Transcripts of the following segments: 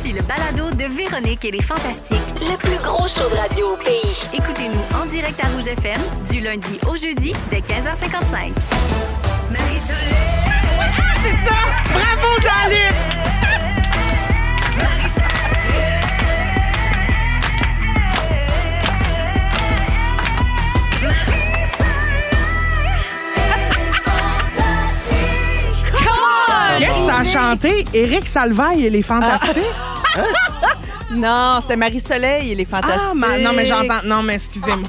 Voici le balado de Véronique et les Fantastiques. Le plus gros show de radio au pays. Écoutez-nous en direct à Rouge FM du lundi au jeudi dès 15h55. Marie-Soleil! C'est ça! Bravo, Jean-Luc! Yes, ça a chanté Éric Salvaille et les Fantastiques. Non, c'était Marie-Soleil et les Fantastiques. Non, mais j'entends. Non, mais excusez-moi.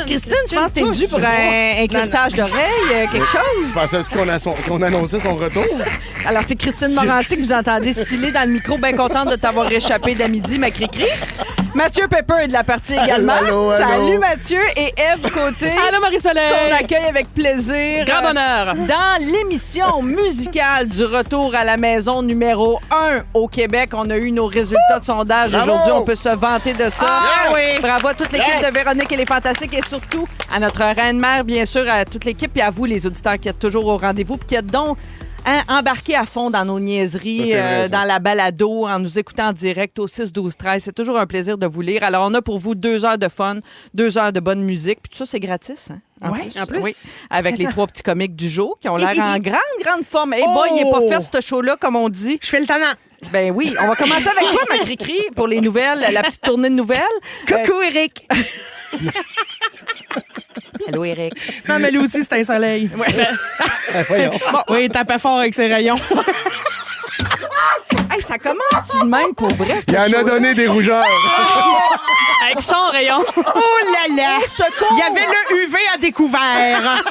Christine, je pense que t'es due pour un curetage d'oreilles, quelque chose. Je pensais qu'on annonçait son retour. Alors, c'est Christine Morancy que vous entendez sciller dans le micro, bien contente de t'avoir échappé d'à-midi, ma cri-cri. Mathieu Pepper est de la partie également. Allô. Salut Mathieu et Ève Côté. Allô Marie-Soleil. Qu'on accueille avec plaisir. Grand bonheur. Dans l'émission musicale du retour à la maison numéro 1 au Québec, on a eu nos résultats de sondage. Bravo. Aujourd'hui, on peut se vanter de ça. Ah oui. Bravo à toute l'équipe Yes. de Véronique et les Fantastiques et surtout à notre reine-mère, bien sûr, à toute l'équipe et à vous, les auditeurs qui êtes toujours au rendez-vous puis qui êtes donc embarqués à fond dans nos niaiseries, Ça, c'est vrai, ça. dans la balado, en nous écoutant en direct au 6-12-13. C'est toujours un plaisir de vous lire. Alors, on a pour vous 2 heures de fun, 2 heures de bonne musique. Puis tout ça, c'est gratis. Hein? Ouais. En plus? Oui, avec les 3 petits comiques du jour qui ont l'air en grande forme. Hey boy, il n'est pas fait, ce show-là, comme on dit. Je fais le talent. Ben oui, on va commencer avec toi, ma cri-cri, pour les nouvelles, la petite tournée de nouvelles. Coucou, Éric. Allô, Éric. Non, mais lui aussi, c'est un soleil. Voyons. Oui, il tapait fort avec ses rayons. Hey, ça commence-tu de même pour vrai? Il en a donné des rougeurs. Avec son rayon. Oh là là! Il y avait le UV à découvert.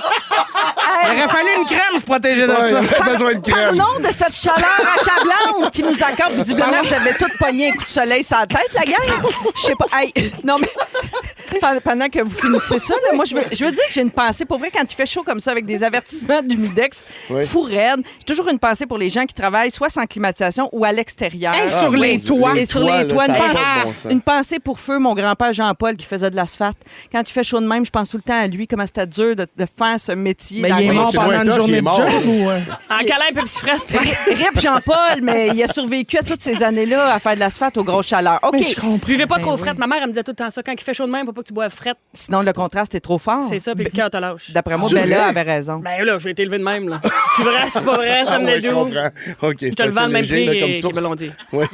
Il aurait fallu une crème se protéger de Ouais, ça. il a besoin de crème. Parlons de cette chaleur accablante qui nous accorde. Visiblement, vous avez toutes pogné un coup de soleil sur la tête, la gang. Je sais pas. Hey, non, mais pendant que vous finissez ça, là, moi, je veux dire que j'ai une pensée. Pour vrai, quand il fait chaud comme ça, avec des avertissements d'humidex, Oui. fou raide, j'ai toujours une pensée pour les gens qui travaillent soit sans climatisation ou à l'extérieur. Hey, sur les toits. Et sur les là, toits, ça une a pas pensée, de bon sens. une pensée pour feu, mon grand-père Jean-Paul qui faisait de l'asphalte. Quand il fait chaud de même, je pense tout le temps à lui, comment c'était dur de faire ce métier. Mais dans il est le- mort c'est pendant loin une tough, journée il est de mort. job ou... En câlin, Pepsi frette. Rip Jean-Paul, mais il a survécu à toutes ces années-là à faire de l'asphalte aux grosses chaleurs. OK. Mais je comprends. Buvez pas trop Ben frette. Ma mère, elle me disait tout le temps ça. Quand il fait chaud de même, faut pas que tu boives frette. Sinon, le contraste est trop fort. C'est ça, puis le cœur te lâche. D'après moi, C'est Bella vrai? avait raison. Ben là, j'ai été élevé de même, là. C'est vrai, c'est pas vrai, ça me ouais, l'est je d'où. comprends. OK. Je te le vends le même prix qu'ils me l'ont dit. Oui.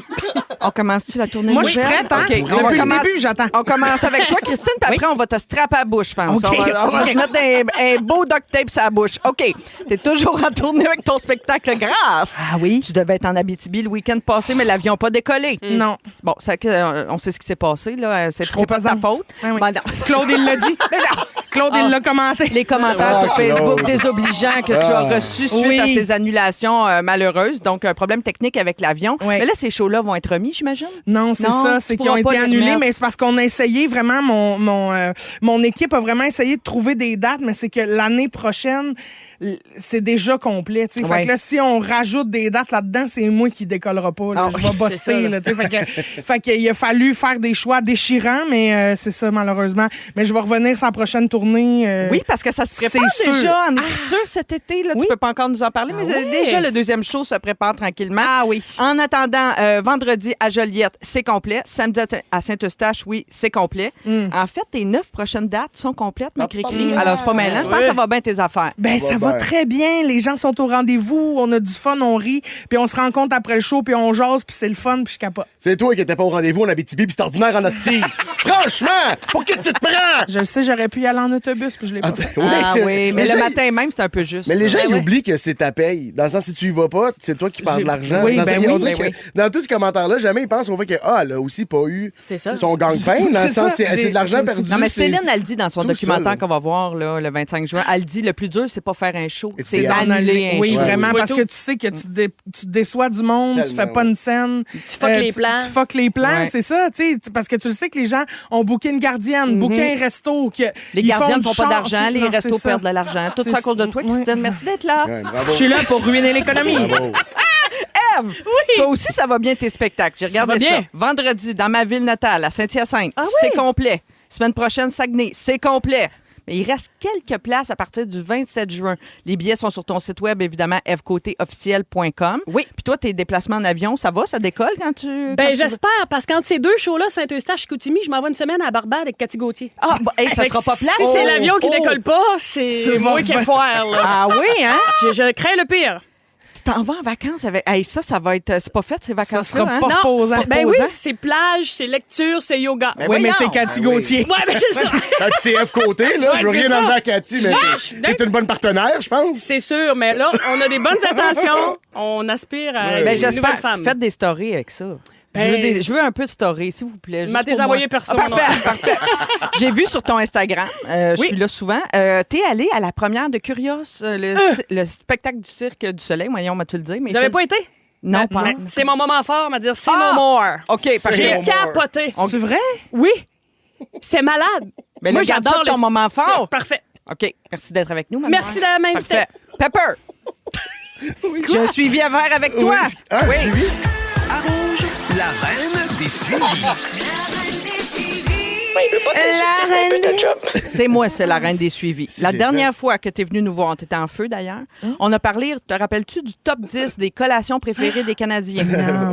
On commence-tu la tournée Moi, de je suis nouvelles? prête, hein? OK. Depuis On va le commencer- début, j'attends. On commence avec toi, Christine, puis après, on va te strapper à la bouche, je pense. OK. On va te mettre un beau duct tape sur la bouche. OK. T'es toujours en tournée avec ton spectacle Grâce. Ah oui? Tu devais être en Abitibi le week-end passé, mais l'avion n'a pas décollé. Non. Bon, on sait ce qui s'est passé, là. C'est Je pas ta comprends. faute. Ah oui. Ben non. Claude, il l'a dit. Mais non. Claude, il l'a commenté. Les commentaires Ah, sur Facebook Claude. désobligeants que tu as reçus suite Oui. à ces annulations malheureuses. Donc, un problème technique avec l'avion. Oui. Mais là, ces shows-là vont être remis, j'imagine? Non, c'est Non, ça. tu C'est qu'ils ont pourras pas été les annulés, remettre. mais c'est parce qu'on a essayé vraiment, mon équipe a vraiment essayé de trouver des dates, mais c'est que l'année prochaine, c'est déjà complet. Tu sais. Ouais. Fait que là, si on rajoute des dates là-dedans, c'est moi qui décollera pas. Là. Ah, Je vais bosser. Là, tu sais. Fait qu'il a fallu faire des choix déchirants, mais c'est ça, malheureusement. Mais je vais revenir sur la prochaine tournée. Oui, parce que ça se prépare c'est sûr. déjà en écriture cet été. Là, Oui. Tu peux pas encore nous en parler, mais oui. déjà, le deuxième show se prépare tranquillement. Ah oui. En attendant, vendredi à Joliette, c'est complet. Samedi à Saint-Eustache, oui, c'est complet. En fait, tes 9 prochaines dates sont complètes, ma cri-cri. Alors, c'est pas mal. Je pense que ça va bien tes affaires. Ben, ça va très bien. Les gens sont au rendez-vous. On a du fun, on rit. Puis on se rencontre après le show, puis on jase, puis c'est le fun, puis je capote. C'est toi qui n'étais pas au rendez-vous en Abitibi, puis c'est ordinaire en hostie. Franchement, pour qui tu te prends? Je le sais, j'aurais pu y aller en autobus, puis je l'ai pas fait. Oui, Ah c'est- oui, mais les le gens, matin même, c'est un peu juste. Mais les gens, Ben ils ouais. oublient que c'est ta paye. Dans le sens, si tu y vas pas, c'est toi qui parles de l'argent. Oui, Dans ben on oui, dirait ben que oui. Dans tous ces commentaires-là, jamais ils pensent au fait que, elle a aussi pas eu C'est ça. son gang-pain. Dans le C'est sens, ça. c'est de l'argent perdu. Non, mais c'est- Céline, elle dit dans son tout documentaire ça, là. qu'on va voir là, le 25 juin, elle dit le plus dur, c'est pas faire un show, Et c'est c'est d'annuler un Oui, show. vraiment, Oui, parce tout. que tu sais que tu déçois du monde, tu Tellement, fais pas ouais. une scène. Tu fuck les plans. Tu fuck les plans, Ouais. c'est ça, tu sais, parce que tu le sais que les gens ont booké une gardienne, booké un resto. Que Les ils gardiens ne du font pas char, d'argent, tu sais, les non, restos c'est ça. perdent de l'argent. Tout C'est ça à cause de ça. toi, Ouais. Christine. Merci d'être là. Ouais, bravo. Je suis là pour ruiner l'économie. Bravo. Ève, toi aussi, ça va bien tes spectacles. J'ai regardé va ça. bien. Vendredi, dans ma ville natale, à Saint-Hyacinthe, Ah oui? c'est complet. Semaine prochaine, Saguenay, c'est complet. Mais il reste quelques places à partir du 27 juin. Les billets sont sur ton site web, évidemment, fcotéofficiel.com. Oui. Puis toi, tes déplacements en avion, ça va? Ça décolle quand tu... Ben, quand tu vas? j'espère, parce qu'entre ces deux shows-là, Saint-Eustache, Chicoutimi, je m'en vais une semaine à Barbade avec Cathy Gauthier. Ah, bon, hey, ça Fait sera que pas place? Si c'est l'avion qui décolle pas, c'est Tu moi vas qui ai ver- foire, là. Ah oui, hein? Je crains le pire. Tu t'en vas en vacances avec... Hey, ça va être... C'est pas fait, ces vacances-là, sera hein? pas Non, reposant. ben oui, Reposant. c'est plage, c'est lecture, c'est yoga. Ben Oui, mais voyons. c'est Cathy Ah oui. Gauthier. Ouais, mais c'est ça. Ah, puis c'est F côté, là. Je veux Ouais, rien c'est ça. enlever à Cathy, mais t'es une bonne partenaire, je pense. C'est sûr, mais là, on a des bonnes intentions. On aspire à Ouais. une Ben, nouvelle j'espère. femme. Faites des stories avec ça. Ben- Je veux un peu de story, s'il vous plaît. juste M'a t'es pour moi. envoyé personne. Ah, parfait. J'ai vu sur ton Instagram, je Oui. suis là souvent, t'es allé à la première de Curios, le spectacle du Cirque du Soleil, voyons, m'as-tu le dire? Mais Vous avez pas été? Non, pas. Non. C'est mon moment fort, m'a dire c'est Ah! mon more. OK, parce J'ai que... capoté. C'est vrai? Oui. C'est malade. Mais Moi, là, garde ça j'adore ton moment fort. Parfait. OK, merci d'être avec nous, maman. Merci de m'inviter. Parfait. Pepper! J'ai un suivi à faire avec toi. Oui. Ah, suivi? À Rouge, la reine des suivis. Ouais, le pas t'insulter, c'est un peu ta job. C'est moi, c'est la reine des suivis. Si, La j'ai dernière fois que tu es venu nous voir, tu étais en feu d'ailleurs, on a parlé, te rappelles-tu du top 10 des collations préférées des Canadiens?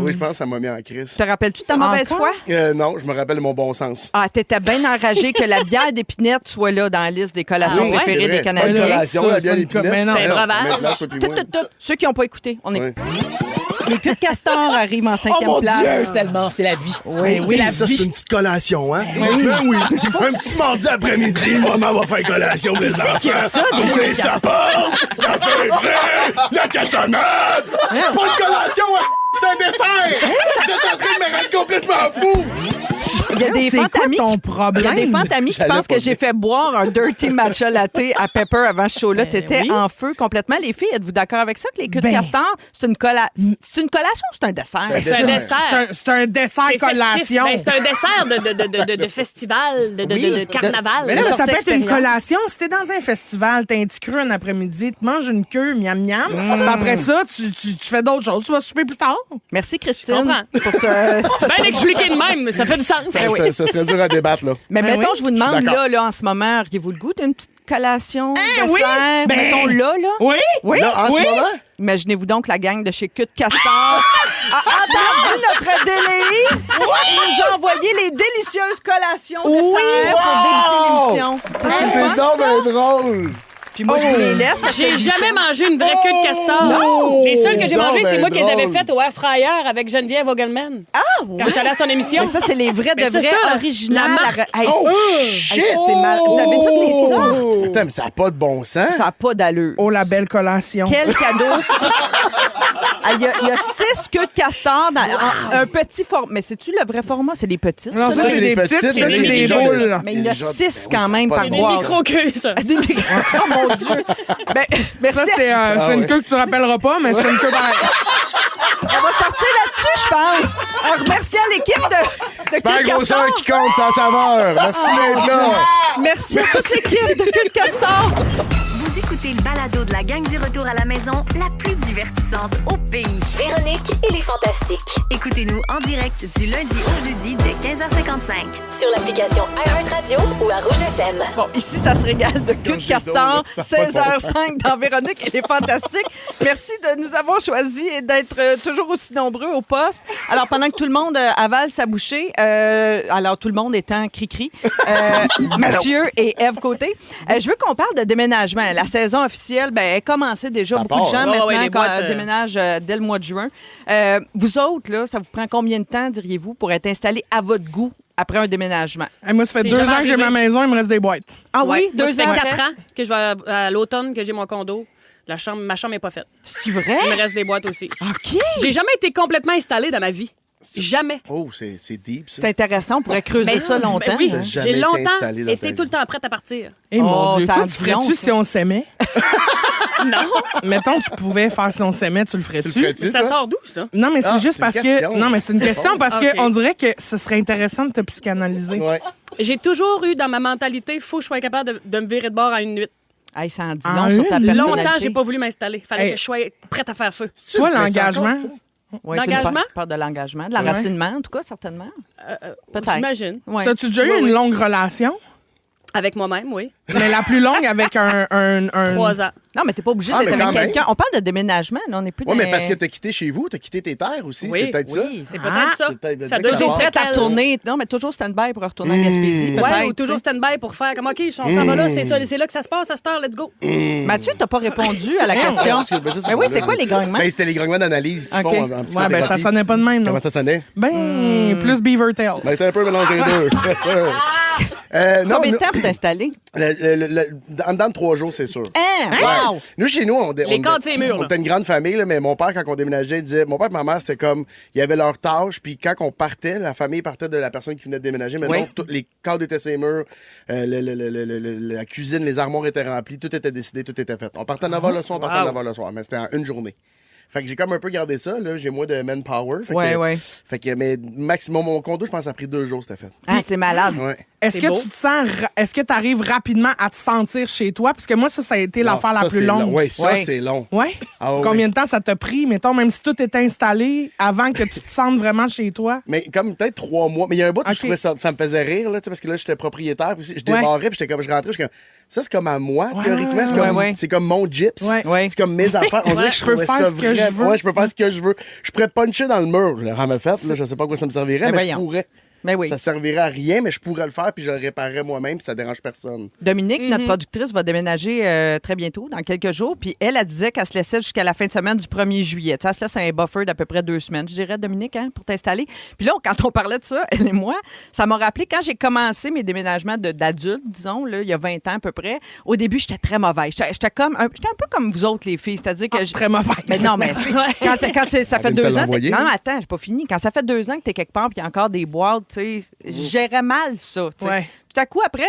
Oui, je pense que ça m'a mis en crise. Te rappelles-tu de ta mauvaise Encore? foi? Non, je me rappelle mon bon sens. Ah, t'étais bien enragé que la bière d'épinette soit là dans la liste des collations Ah ouais? préférées C'est vrai, des c'est pas une Canadiens. collation, Ça, la c'est bière pas une d'épinette. co- mais non. C'est un breuvage. Même place, toi puis moi. Tout. Ceux qui n'ont pas écouté, on écoute. Ouais. Les culs de castor arrivent en 5e mon place. Dieu, tellement, c'est la vie. Oui, c'est la Ça, vie. c'est une petite collation, hein? Ben oui. Un petit mardi après-midi, maman va faire collation pour les enfants. ça, des Ouvrir sa porte, la feuille frais, la cassonade. C'est pas une collation, hein? C'est un dessert. Vous êtes en train de me rendre complètement fou. Il y a des C'est quoi fantamis ton Il y a problème? des fantamis qui J'allais pensent pas que j'ai bien. fait boire un dirty matcha latte à Pepper avant ce show-là. T'étais oui. en feu complètement. Les filles, êtes-vous d'accord avec ça que les culs de Ben. castor, c'est une collation ou c'est un dessert? C'est un dessert. C'est un dessert C'est festif. collation. Ben, c'est un dessert de festival, de carnaval. Mais là, Une ça sortie peut être une extérieure. collation. Si t'es dans un festival, t'as un petit creux un après-midi, tu manges une queue, miam miam. Puis après ça, tu fais d'autres choses. Tu vas souper plus tard. Merci, Christine. comprends. Pour ce... C'est bien expliqué de même, mais ça fait du sens. Ça serait dur à débattre, là. Mais Ben mettons, oui, je vous demande, je suis d'accord. là, en ce moment, auriez-vous le goût d'une petite collation, dessert? oui! Ben- Mettons là. Oui? Oui? Là, en Oui. ce moment, Imaginez-vous donc la gang de chez Cul de Castor a entendu notre DLI et nous a envoyé les délicieuses collations dessert pour débuter l'émission. C'est c'est donc bien drôle. Puis moi, je vous les laisse. parce que- J'ai jamais mangé une vraie queue de castor. Les seules que j'ai Non, mangées, c'est ben moi qui les avais drôle. faites au air fryer avec Geneviève Vogelman. Quand je suis allée à son émission. Mais ça, c'est les vrais de Mais c'est vrais ça, originales. la marque. Hey, Oh, hey, shit! c'est mal. Vous avez toutes les sortes. Attends, mais ça n'a pas de bon sens. Ça n'a pas d'allure. Oh, la belle collation. Quel cadeau! Ah, il y a 6 queues de castor dans un petit format. Mais c'est-tu le vrai format? C'est des petites, Non, ça? ça, c'est des petites, ça, mais c'est il y a des genres de- boules. Mais il y a des genres- 6 Ben oui, quand ça même a pas par de Des boîte. micro-queues, ça. Des micro- Oh mon Dieu! Ben, merci. Ça, c'est une queue que tu te rappelleras pas, mais c'est une queue pareille. On va sortir là-dessus, je pense. En remerciant l'équipe de C'est pas la Cul de grosseur Castor. qui compte, c'est la saveur. Merci d'être là. Merci à toute l'équipe de Cul de Castor. Vous écoutez le balado de la gang du retour à la maison, la plus divertissante au pays. Véronique et les Fantastiques. Écoutez-nous en direct du lundi au jeudi dès 15h55. Sur l'application iHeartRadio ou à Rouge FM. Bon, ici, ça se régale de Cul de J'ai Castor, donc, ça a pas de bon 16h05 dans Véronique et les Fantastiques. Merci de nous avoir choisis et d'être toujours aussi nombreux au poste. Alors, pendant que tout le monde avale sa bouchée, alors tout le monde étant cri-cri, Mathieu et Ève Côté, je veux qu'on parle de déménagement. La saison officielle, ben, elle commencé déjà. Ça Beaucoup de part, gens hein? Ouais, ouais, maintenant les boîtes, déménagent dès le mois de juin. Vous autres, là, ça vous prend combien de temps, diriez-vous, pour être installé à votre goût après un déménagement? Hey, moi, ça fait C'est 2 jamais ans que j'ai arrivé. ma maison, il me reste des boîtes. Ah oui, Ouais. Moi, 2 ça ans fait après? 4 ans que je vais à l'automne, que j'ai mon condo. Ma chambre n'est pas faite. C'est vrai? Il me reste des boîtes aussi. OK. J'ai jamais été complètement installée dans ma vie. Jamais. Oh, c'est deep, ça. C'est intéressant, on pourrait creuser ça longtemps. Ben oui, hein. Jamais j'ai été longtemps installée dans ta été vie. tout le temps prête à partir. Eh Oh, mon Dieu, ça toi, a tu du long, ferais-tu ça. si on s'aimait? Non. Mettons, tu pouvais faire si on s'aimait, tu le Tu le ferais-tu? ferais-tu, Ça toi? sort d'où, ça? Non, mais c'est Ah, juste c'est parce une que. question. Non, mais c'est une question parce OK. qu'on dirait que ce serait intéressant de te psychanalyser. Ouais. J'ai toujours eu dans ma mentalité, il faut que je sois capable de me virer de bord à une nuit. Hey, ça en dit En long sur ta une personnalité. Longtemps, j'ai pas voulu m'installer. Fallait Hey. que je sois prête à faire feu. Toi, Tu le fais l'engagement. encore, ça? Ouais, c'est une L'engagement? peur de l'engagement, de l'enracinement, en tout cas, certainement. Peut-être. J'imagine. Ouais. T'as-tu déjà eu Oui, une oui. longue relation? Avec moi-même, oui. Mais la plus longue avec un 3 ans. Non, mais t'es pas obligé Ah, d'être mais avec quand quelqu'un. On parle de déménagement, là, on n'est plus Oui, dans... mais parce que t'as quitté chez vous, t'as quitté tes terres aussi. Oui, C'est peut-être ça. C'est peut-être ça. C'est peut-être- Ça peut-être doit que Toujours ça jouer prête à quel- retourner. Non, mais toujours stand-by pour retourner en Gaspésie, peut-être. Ouais, ou toujours stand-by pour faire comme, OK, on s'en va là, c'est ça, c'est là que ça se passe à cette heure, let's go. Mathieu, t'as pas répondu à la question. Mais oui, c'est quoi les grognements? Ben, c'était les grognements d'analyse qu'ils OK. font en Ouais, ben ça psychothérapie. sonnait pas de même, non? Comment ça sonnait? Ben, plus Beaver Tail. Ben, t'es un peu mélangé les deux. Non, Combien de nous- temps pour t'installer? en dedans de 3 jours, c'est sûr. Hein? Wow! Nous, chez nous, on cadres, c'est murs, on là. était une grande famille, là, mais mon père, quand on déménageait, il disait... Mon père et ma mère, c'était comme... Ils avaient leurs tâches, puis quand on partait, la famille partait de la personne qui venait de déménager. Maintenant, Oui. les cadres étaient ses murs, la cuisine, les armoires étaient remplies, tout était décidé, tout était fait. On partait à 9h le soir, on partait à 9h le soir, mais c'était en une journée. Fait que j'ai comme un peu gardé ça, là. J'ai moins de manpower. Fait Ouais, que, ouais. Fait que, mais maximum, mon condo, je pense, ça a pris 2 jours, c'était fait. Ah, c'est malade. Ouais. Est-ce C'est que beau. tu te sens... Est-ce que tu arrives rapidement à te sentir chez toi? Parce que moi, ça a été l'affaire la plus longue. Oui, ça, Ouais. c'est long. Ouais? Ah oui. Combien de temps ça t'a pris, mettons, même si tout est installé, avant que tu te sentes vraiment chez toi? Mais comme peut-être 3 mois. Mais il y a un bout où Ok. je trouvais ça me faisait rire, là, tu sais, parce que là, j'étais propriétaire. Puis je démarrais, puis j'étais comme, je rentrais, je suis comme, ça, c'est comme à moi, théoriquement. C'est comme, ouais. c'est comme mon gyps. Ouais. Ouais. C'est comme mes affaires. On dirait que je Je peux trouvais faire ça ce que je vrai. veux. Ouais, je peux faire ce que je veux. Je pourrais puncher dans le mur. Je l'ai jamais fait, là. Je sais pas à quoi ça me servirait, Ben mais je voyons. pourrais. Ben oui. Ça servirait à rien, mais je pourrais le faire, puis je le réparerais moi-même, puis ça dérange personne. Dominique, notre productrice, va déménager très bientôt, dans quelques jours. Puis elle disait qu'elle se laissait jusqu'à la fin de semaine du 1er juillet. Tu sais, elle se laisse un buffer d'à peu près 2 semaines, je dirais, Dominique, hein, pour t'installer. Puis là, quand on parlait de ça, elle et moi, ça m'a rappelé quand j'ai commencé mes déménagements d'adultes, disons, là, il y a 20 ans à peu près. Au début, j'étais très mauvaise. J'étais un peu comme vous autres, les filles. C'est-à-dire que... Très mauvais. Mais non, mais quand ça fait vient de te 2 ans... l'envoyer. Non, attends, j'ai pas fini. Quand ça fait 2 ans que t'es quelque part puis il y a encore des boîtes, tu sais, je gérais mal ça. Tu sais. Ouais. Tout à coup, après,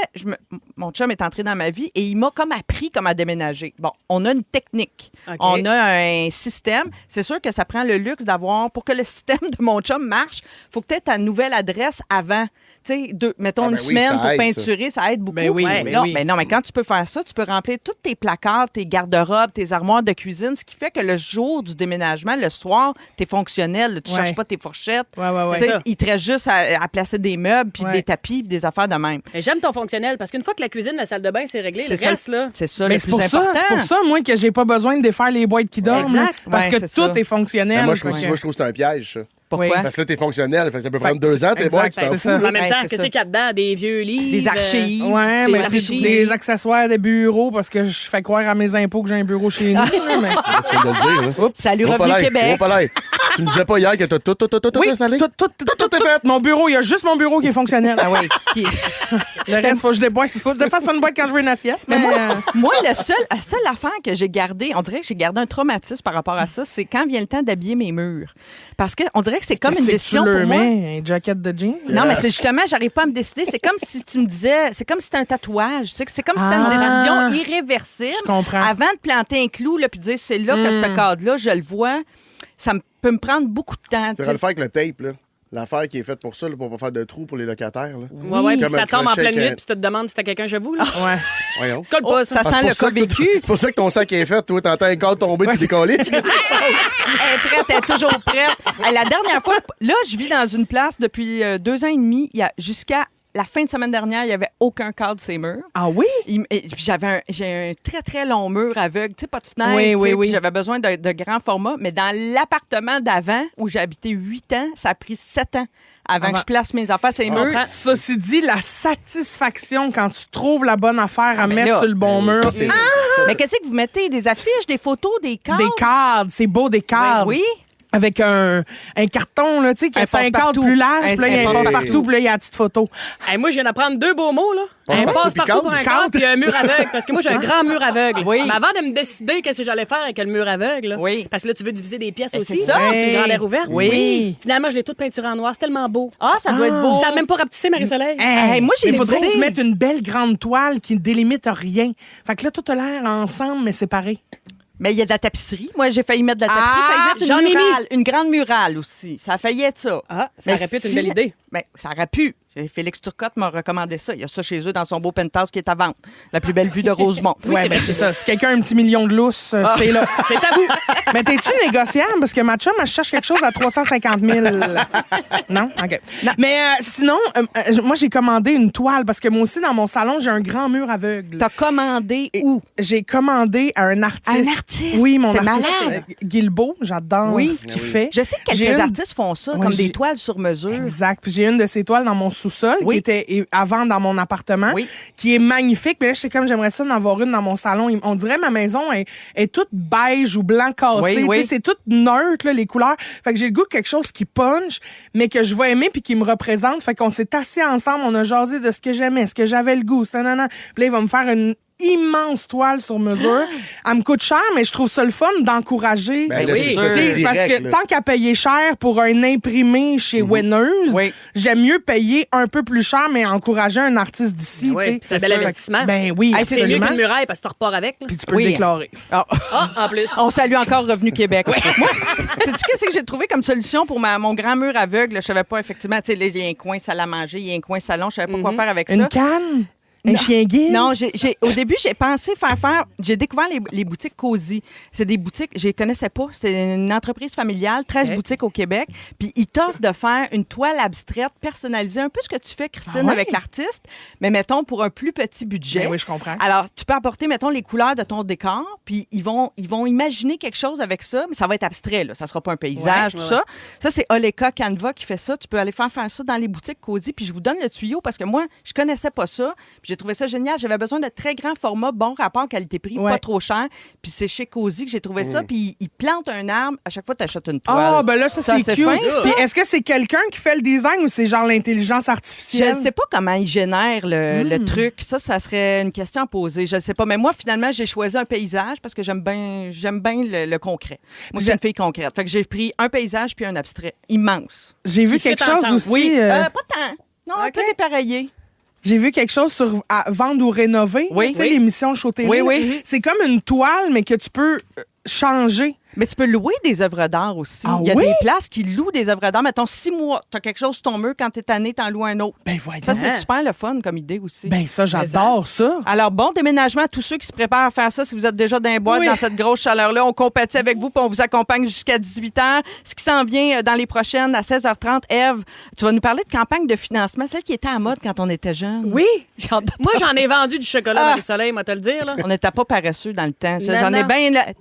mon chum est entré dans ma vie et il m'a comme appris comment déménager. Bon, on a une technique. OK. On a un système. C'est sûr que ça prend le luxe d'avoir... Pour que le système de mon chum marche, il faut que tu aies ta nouvelle adresse avant. Tu sais, mettons Ah, ben une oui, semaine ça pour aide, peinturer, ça aide beaucoup. Ben oui, Ouais. ben non, oui. mais non, mais quand tu peux faire ça, tu peux remplir tous tes placards, tes garde-robes, tes armoires de cuisine, ce qui fait que le jour du déménagement, le soir, t'es fonctionnel. Tu Ouais. cherches pas tes fourchettes. Ouais, ouais, ouais. Tu sais, C'est ça. il te reste juste à placer des meubles, puis Ouais. des tapis, puis des affaires de même. Mais j'aime ton fonctionnel parce qu'une fois que la cuisine, la salle de bain, c'est réglé, le ça, reste, là. c'est ça Mais le c'est plus pour important. ça, c'est pour ça, moi, que j'ai pas besoin de défaire les boîtes qui dorment. là, Exact. parce Ouais, que c'est tout ça. est fonctionnel. Mais moi, je trouve Fait que- que c'est un piège, ça. Pourquoi? Oui. Parce que là, t'es fonctionnel. Fait que ça peut prendre Fait 2 ans, tes exact, boîtes, tu t'en c'est fous. ça. En même Ouais, temps, c'est qu'est-ce ça. qu'il y a dedans? Des vieux livres. Des archives. Ouais, Des mais tu sais, archives. des accessoires de bureau parce que je fais croire à mes impôts que j'ai un bureau chez nous. mais- Tu viens de le dire, là. Salut, Gros Revenu palais, Québec. gros palais. Tu me disais pas hier que t'as tout Oui, installé? tout est fait. Mon bureau, il y a juste mon bureau qui est fonctionnel. Ah oui. qui- Le reste, faut que je déboîte. Faut que je fasse une boîte quand je veux une assiette. Mais Moi, la seule affaire que j'ai gardée, on dirait que j'ai gardé un traumatisme par rapport à ça, c'est quand vient le temps d'habiller mes murs. Parce que on dirait que c'est comme une c'est que décision tu pour le moi. mets, un jacket de jean. Non, mais c'est justement, j'arrive pas à me décider. C'est comme si tu me disais, c'est comme si c'était un tatouage. C'est comme si c'était une Ah. décision irréversible. Je comprends. Avant de planter un clou, là, puis de dire, c'est là que ce cadre-là, je le vois, ça peut me prendre beaucoup de temps. Tu tu devrais sais. le faire avec le tape, là. L'affaire qui est faite pour ça, là, pour pas faire de trous pour les locataires. Là. Ouais, ouais, puis Comme un ça tombe en crochet pleine nuit, avec un- puis tu te demandes si t'as quelqu'un chez vous, là. Ouais. Voyons. Colle pas, Ça ça. sent le pour ça cas que vécu. C'est pour ça que ton sac est fait. Toi, t'entends un cadre tomber, tu décolles. Elle est prête, elle est toujours prête. La dernière fois, là, je vis dans une place depuis 2 ans et demi. Jusqu'à la fin de semaine dernière, il n'y avait aucun cadre ces murs. Ah oui? J'ai un très, très long mur aveugle, tu sais, pas de fenêtre. Oui, tu sais, oui, puis oui. J'avais besoin de grands formats. Mais dans l'appartement d'avant, où j'ai habité 8 ans, ça a pris 7 ans avant que je place mes affaires ces murs. comprends. Ceci dit, la satisfaction quand tu trouves la bonne affaire à mais mettre là, sur le bon mur. Ça, c'est Mais qu'est-ce que vous mettez? Des affiches, des photos, des cadres? Des cadres, c'est beau, des cadres. Oui. Avec un carton, là, tu sais, qui Un a 5 cadres passe-partout. plus large, puis là, il y a un Un passe-partout, puis là, il y a la petite photo. Hey, moi, je viens d'apprendre 2 beaux mots, là. Un Passe-partout passe-partout pour un puis cadre, puis un mur aveugle. Parce que moi, j'ai un grand mur aveugle. Oui. Mais avant de me décider qu'est-ce que j'allais faire avec le mur aveugle, là, Oui. parce que là, tu veux diviser des pièces Ben, aussi. c'est ça. C'est une grande air ouverte. Oui. Finalement, je l'ai toute peinturée en noir. C'est tellement beau. Ah, ça doit être beau. Ça n'a même pas rapetissé, Marie-Soleil. Hey, moi, j'ai il faudrait que décidé. tu mettes une belle grande toile qui ne délimite rien. Fait que là, tout a l'air ensemble, mais séparé. Mais il y a de la tapisserie. Moi, j'ai failli mettre de la tapisserie. Ah, Failli mettre j'en ai une murale, une grande murale aussi. Ça a failli être ça. Ah, ça Mais aurait pu être une belle idée. Mais ça aurait pu. Félix Turcotte m'a recommandé ça. Il y a ça chez eux dans son beau penthouse qui est à vendre. La plus belle vue de Rosemont. Ouais, ben c'est ça. Si quelqu'un a un petit million de lousse, c'est là. C'est à vous. Mais t'es-tu négociable? Parce que ma chum, elle cherche quelque chose à 350 000. Non? OK. Non. Mais sinon, moi, j'ai commandé une toile parce que moi aussi, dans mon salon, j'ai un grand mur aveugle. T'as commandé où? J'ai commandé à un artiste. Un artiste? Oui, mon C'est artiste. malade. Guilbeault, j'adore Oui. ce qu'il fait. Je sais que J'ai quelques une- artistes font ça, Ouais, comme des j'ai- toiles sur mesure. Exact. Puis j'ai une de ces toiles dans mon sous-sol Oui. qui était à vendre dans mon appartement, Oui. qui est magnifique. Mais là, j'étais comme, j'aimerais ça en avoir une dans mon salon. On dirait ma maison est toute beige ou blanc cassé. Oui, Tu sais, oui. c'est toute neutre, là, les couleurs. Fait que j'ai le goût de quelque chose qui punch, mais que je vais aimer puis qui me représente. Fait qu'on s'est assis ensemble, on a jasé de ce que j'aimais, ce que j'avais le goût. Puis là, il va me faire une immense toile sur mesure. Elle me coûte cher, mais je trouve ça le fun d'encourager. Ben là, oui. c'est ça, Tu sais, c'est parce direct, que là. tant qu'à payer cher pour un imprimé chez Winners, Oui. j'aime mieux payer un peu plus cher, mais encourager un artiste d'ici. Oui, tu sais. c'est un bel investissement. Ben oui, Hey, c'est C'est mieux absolument. qu'une muraille parce que tu repars avec. là. Puis tu peux Oui. le déclarer. Ah, Ah, en plus. on salue encore Revenu Québec. Moi, sais-tu qu'est-ce que j'ai trouvé comme solution pour mon grand mur aveugle? Je savais pas, effectivement, tu sais, là, il y a un coin salle à manger, il y a un coin salon, je savais pas quoi faire avec ça. Une canne? Un chien guide? Non, au début, j'ai pensé faire. J'ai découvert les boutiques Cozy. C'est des boutiques, je les connaissais pas. C'est une entreprise familiale, 13 OK. boutiques au Québec. Puis ils t'offrent de faire une toile abstraite personnalisée, un peu ce que tu fais, Christine, Ah ouais? avec l'artiste, mais mettons pour un plus petit budget. Ben oui, je comprends. Alors, tu peux apporter, mettons, les couleurs de ton décor, puis ils vont imaginer quelque chose avec ça, mais ça va être abstrait, là. Ça sera pas un paysage, Ouais, tout ouais, ça. Ça, c'est Oleka Canva qui fait ça. Tu peux aller faire ça dans les boutiques Cozy, puis je vous donne le tuyau parce que moi, je connaissais pas ça, puis j'ai trouvé ça génial. J'avais besoin de très grands formats, bon rapport qualité-prix, Ouais. pas trop cher, puis c'est chez Cozy que j'ai trouvé ça, puis ils plantent un arbre, à chaque fois, tu achètes une toile. Ah, ben là, ça, c'est cute. fin, Puis ça. est-ce que c'est quelqu'un qui fait le design ou c'est genre l'intelligence Je artificielle? ne sais pas comment ils génèrent le truc. Ça serait une question à poser. Je ne sais pas. Mais moi, finalement, j'ai choisi un paysage parce que j'aime bien le concret. Moi, je suis une fille concrète. Fait que j'ai pris un paysage puis un abstrait immense. J'ai vu Qui quelque fit chose ensemble. aussi. Oui, pas tant. Non, un OK. peu dépareillé. J'ai vu quelque chose sur Vendre ou rénover. Oui. Tu sais, Oui. l'émission Show Télé. Oui, oui. C'est comme une toile, mais que tu peux changer. Mais tu peux louer des œuvres d'art aussi. Ah Il y a oui? des places qui louent des œuvres d'art. Mettons, 6 mois, tu as quelque chose sur ton mur. Quand tu es tanné, tu en loues un autre. Ben voyons. Ça, c'est super le fun comme idée aussi. Ben ça, j'adore ça. Alors, bon déménagement à tous ceux qui se préparent à faire ça. Si vous êtes déjà dans les boîtes, Oui. dans cette grosse chaleur-là, on compatit avec vous puis on vous accompagne jusqu'à 18h. Ce qui s'en vient dans les prochaines, à 16h30, Ève, tu vas nous parler de campagne de financement, celle qui était à mode quand on était jeune. Oui. J'ai hâte de- Moi, j'en ai vendu du chocolat Ah. dans le soleil, moi te le dire. Là. On n'était pas paresseux dans le temps. Ça, Non,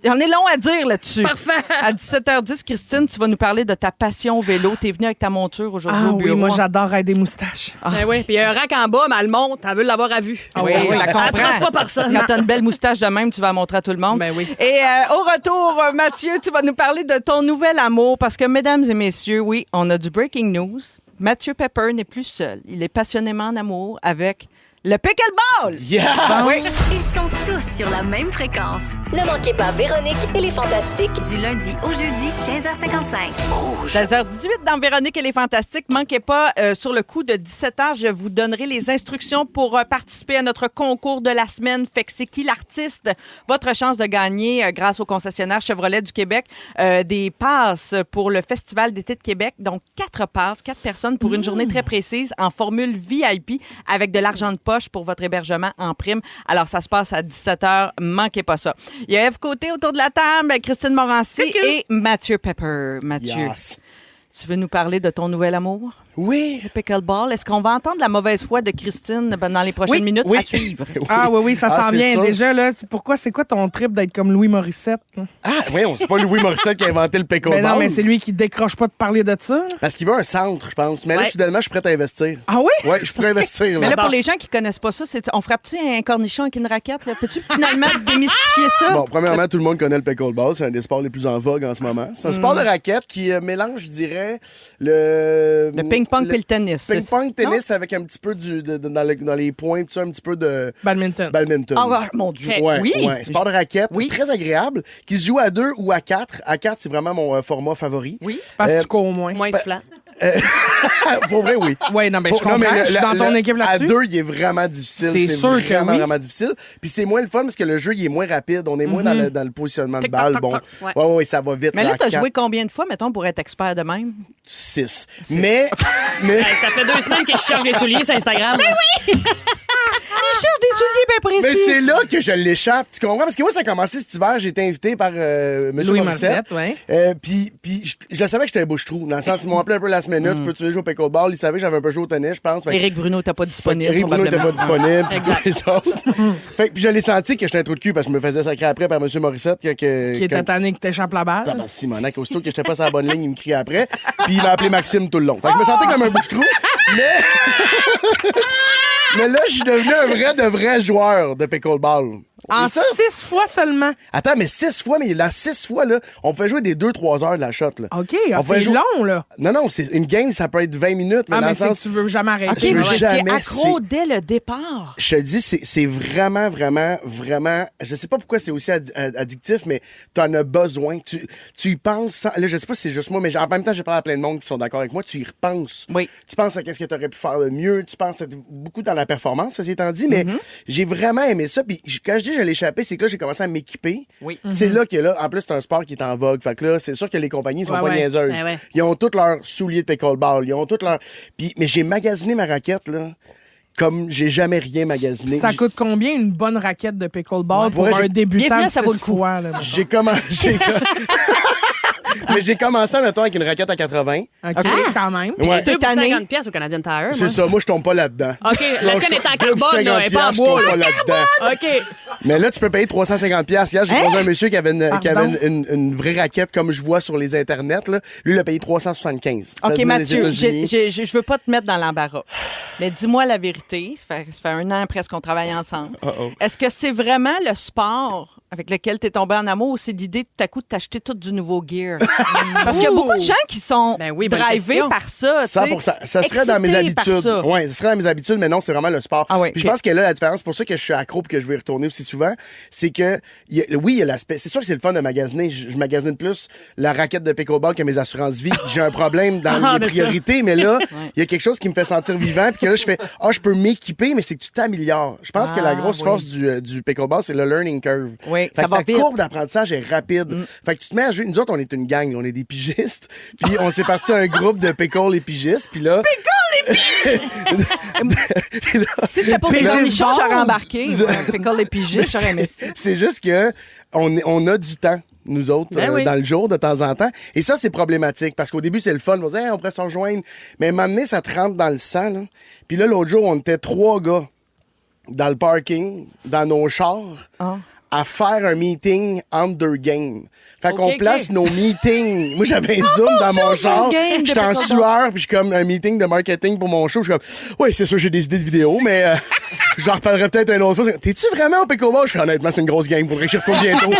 J'en ai long à dire là-dessus. Parfait. À 17h10, Christine, tu vas nous parler de ta passion au vélo. T'es venue avec ta monture aujourd'hui Ah au bureau. oui, moi, j'adore aider des moustaches. Ben oui. Puis il y a un rack en bas, mais elle monte, elle veut l'avoir à vue. Ah Oui, oui, je la Elle comprends. trace pas personne. Quand t'as une belle moustache de même, tu vas la montrer à tout le monde. Ben oui. Et au retour, Mathieu, tu vas nous parler de ton nouvel amour parce que, mesdames et messieurs, oui, on a du breaking news. Mathieu Pepper n'est plus seul. Il est passionnément en amour avec le pickleball. Yeah! Oui. Ils sont tous sur la même fréquence. Ne manquez pas Véronique et les Fantastiques. Du lundi au jeudi, 15h55. 16h18 dans Véronique et les Fantastiques. Manquez pas, sur le coup de 17h, je vous donnerai les instructions pour participer à notre concours de la semaine. Fait que c'est qui l'artiste? Votre chance de gagner, grâce au concessionnaire Chevrolet du Québec, des passes pour le Festival d'été de Québec. Donc, 4 passes, 4 personnes pour une journée très précise en formule VIP avec de l'argent de poche pour votre hébergement en prime. Alors, ça se passe à 17h. Manquez pas ça. Il y a Ève Côté autour de la table, Christine Morancy et Mathieu Pepper. Mathieu, Yes. tu veux nous parler de ton nouvel amour, Oui. le pickleball? Est-ce qu'on va entendre la mauvaise foi de Christine dans les prochaines Oui, minutes oui. à suivre? Ah oui, ça Ah, s'en c'est vient ça. déjà. Là. Pourquoi, c'est quoi ton trip d'être comme Louis Morissette? Là? Ah, oui, c'est pas Louis Morissette qui a inventé le pickleball. Ben non, mais c'est lui qui décroche pas de parler de ça. Parce qu'il veut un centre, je pense. Mais là, Ouais. soudainement, je suis prêt à investir. Ah oui? Oui, je pourrais investir. Mais là. là, pour les gens qui connaissent pas ça, on frappe-tu un cornichon avec une raquette? Là? Peux-tu finalement démystifier ça? Bon, premièrement, tout le monde connaît le pickleball. C'est un des sports les plus en vogue en ce moment. C'est un sport de raquette qui mélange, je dirais, Le ping-pong puis le tennis. Ping-pong, tennis avec un petit peu dans les points, tu sais, un petit peu de Badminton. badminton. Ah, mon Dieu. Ouais, Oui. ouais. Sport de raquette, Oui. très agréable, qui se joue à 2 ou à 4. À 4, c'est vraiment mon format favori. Oui. Parce que tu cours au moins. Moins soufflant. Pour vrai, oui. Oui, non, mais je comprends. Je suis dans ton équipe À là-dessus. 2, il est vraiment difficile. C'est sûr que vraiment, oui. vraiment difficile. Puis c'est moins le fun parce que le jeu, il est moins rapide. On est moins dans le positionnement de Tic-tac, balle. toc, Bon, toc. Ouais. ouais, ça va vite. Mais là, t'as quatre, joué combien de fois, mettons, pour être expert de même? 6. Mais Hey, ça fait 2 semaines que je cherche des souliers sur Instagram. Il cherche des souliers bien mais précis. c'est là que je l'échappe. Tu comprends? Parce que moi, ça a commencé cet hiver. J'ai été invité par M. Louis Morissette. Morissette, Puis je savais que j'étais un bouche-trou. Dans le sens, ils m'ont appelé un peu last minute. Peux-tu jouer au pickleball? Ils savaient que j'avais un peu joué au tennis, je pense. Fait que- Éric Bruno, t'as pas disponible. Éric Bruno n'était pas disponible, puis Exact. tous les autres. Fait que puis je l'ai senti que j'étais un trou de cul parce que je me faisais sacrer après par M. Morissette. Qui était tanné que t'échappes la balle. Simonac, aussitôt que j'étais pas sur la bonne ligne, il me criait après. Puis il m'a appelé Maxime tout le long. Fait que je me sentais comme un bouche-trou. Mais là, je suis devenu un de vrai joueur de pickleball. En Et ça, 6 fois seulement. Attends, mais 6 fois, mais la 6 fois, là, on pouvait jouer des 2-3 heures de la shot. Là. OK, On pouvait c'est jouer- long, là. Non, c'est une game, ça peut être 20 minutes, mais Ah, dans mais le c'est sens... que tu veux jamais OK, arrêter. Je veux vous étiez jamais, accro c'est- dès le départ. Je te dis, c'est vraiment, je sais pas pourquoi c'est aussi addictif, mais t'en as besoin. Tu y penses, là, je sais pas si c'est juste moi, mais en même temps, j'ai parlé à plein de monde qui sont d'accord avec moi, tu y repenses. Oui. Tu penses à qu'est-ce que tu aurais pu faire de mieux, tu penses beaucoup dans la performance, ceci étant dit, mais j'ai vraiment aimé ça. Puis quand je dis je l'ai échappé, c'est que là, j'ai commencé à m'équiper. Oui. C'est là que là, en plus, c'est un sport qui est en vogue. Fait que là, c'est sûr que les compagnies sont Ouais, pas ouais. niaiseuses. Ouais, ouais. Ils ont tous leurs souliers de pickleball, ils ont tous leurs... Mais j'ai magasiné ma raquette, là, comme j'ai jamais rien magasiné. Ça coûte combien une bonne raquette de pickleball pour Ouais, un j'ai- débutant Bienvenue à de Ça vaut 6 le coup. fois? Là, J'ai commencé... Mais j'ai commencé, mettons, avec une raquette à 80. OK, quand même. Ouais. T'es Deux pour tanné. 50 pièces au Canadian Tire. C'est ça, moi, je tombe pas là-dedans. OK, la Non, tienne je est en tombe- carbone, là, elle est pas en je bois. tombe là. pas là-dedans. OK. Mais là, tu peux payer 350 pièces. Hier, j'ai Hein? croisé un monsieur qui avait, Pardon? une vraie raquette comme je vois sur les internets. Là. Lui, il a payé 375. Ça OK, venait des Mathieu, États-Unis. je veux pas te mettre dans l'embarras. Mais dis-moi la vérité. Ça fait 1 an presque qu'on travaille ensemble. Est-ce que c'est vraiment le sport avec lequel tu es tombé en amour ou c'est l'idée tout à coup de t'acheter tout du nouveau gear? Parce qu'il y a beaucoup de gens qui sont Ben oui, bonne drivés question. par ça. tu sais, 100%. Ça serait dans mes excités par habitudes. ça. Oui, ça serait dans mes habitudes, mais non, c'est vraiment le sport. Ah ouais, Puis ok. je pense que là, la différence, c'est pour ça que je suis accro et que je vais y retourner aussi souvent, c'est que, oui, il y a l'aspect. C'est sûr que c'est le fun de magasiner. Je magasine plus la raquette de pickleball que mes assurances vie. J'ai un problème dans Ah, les ben ça. priorités, mais là, il y a quelque chose qui me fait sentir vivant, puis que là, je fais, je peux m'équiper, mais c'est que tu t'améliores. Je pense que la grosse oui. force du pickleball, c'est le learning curve. Oui, Fait ça que va la vite. courbe d'apprentissage est rapide. Fait que tu te mets à jouer. Nous autres, on est une gang, on est des pigistes. Puis on s'est parti un groupe de pickle et pigistes. Puis là. Si c'était pour pigistes Michon, Michon, ball. j'aurais embarqué. Pickle les pigistes, j'aurais aimé ça. C'est juste que on a du temps, nous autres, Ben oui. dans le jour, de temps en temps. Et ça, c'est problématique parce qu'au début, c'est le fun. On va dire, on pourrait se rejoindre. Mais à un moment donné, ça te rentre dans le sang. Là. Puis là, l'autre jour, on était 3 gars dans le parking, dans nos chars, à faire un meeting under game. Fait qu'on OK, place OK. nos meetings. Moi, j'avais un Zoom dans mon char. game de J'étais en pickleball. sueur, puis je suis comme un meeting de marketing pour mon show. Je suis comme, oui, c'est sûr, j'ai des idées de vidéo, mais j'en reparlerai peut-être une autre fois. T'es-tu vraiment au pickleball? Je suis honnêtement, c'est une grosse game. Faudrait que j'y retourne bientôt.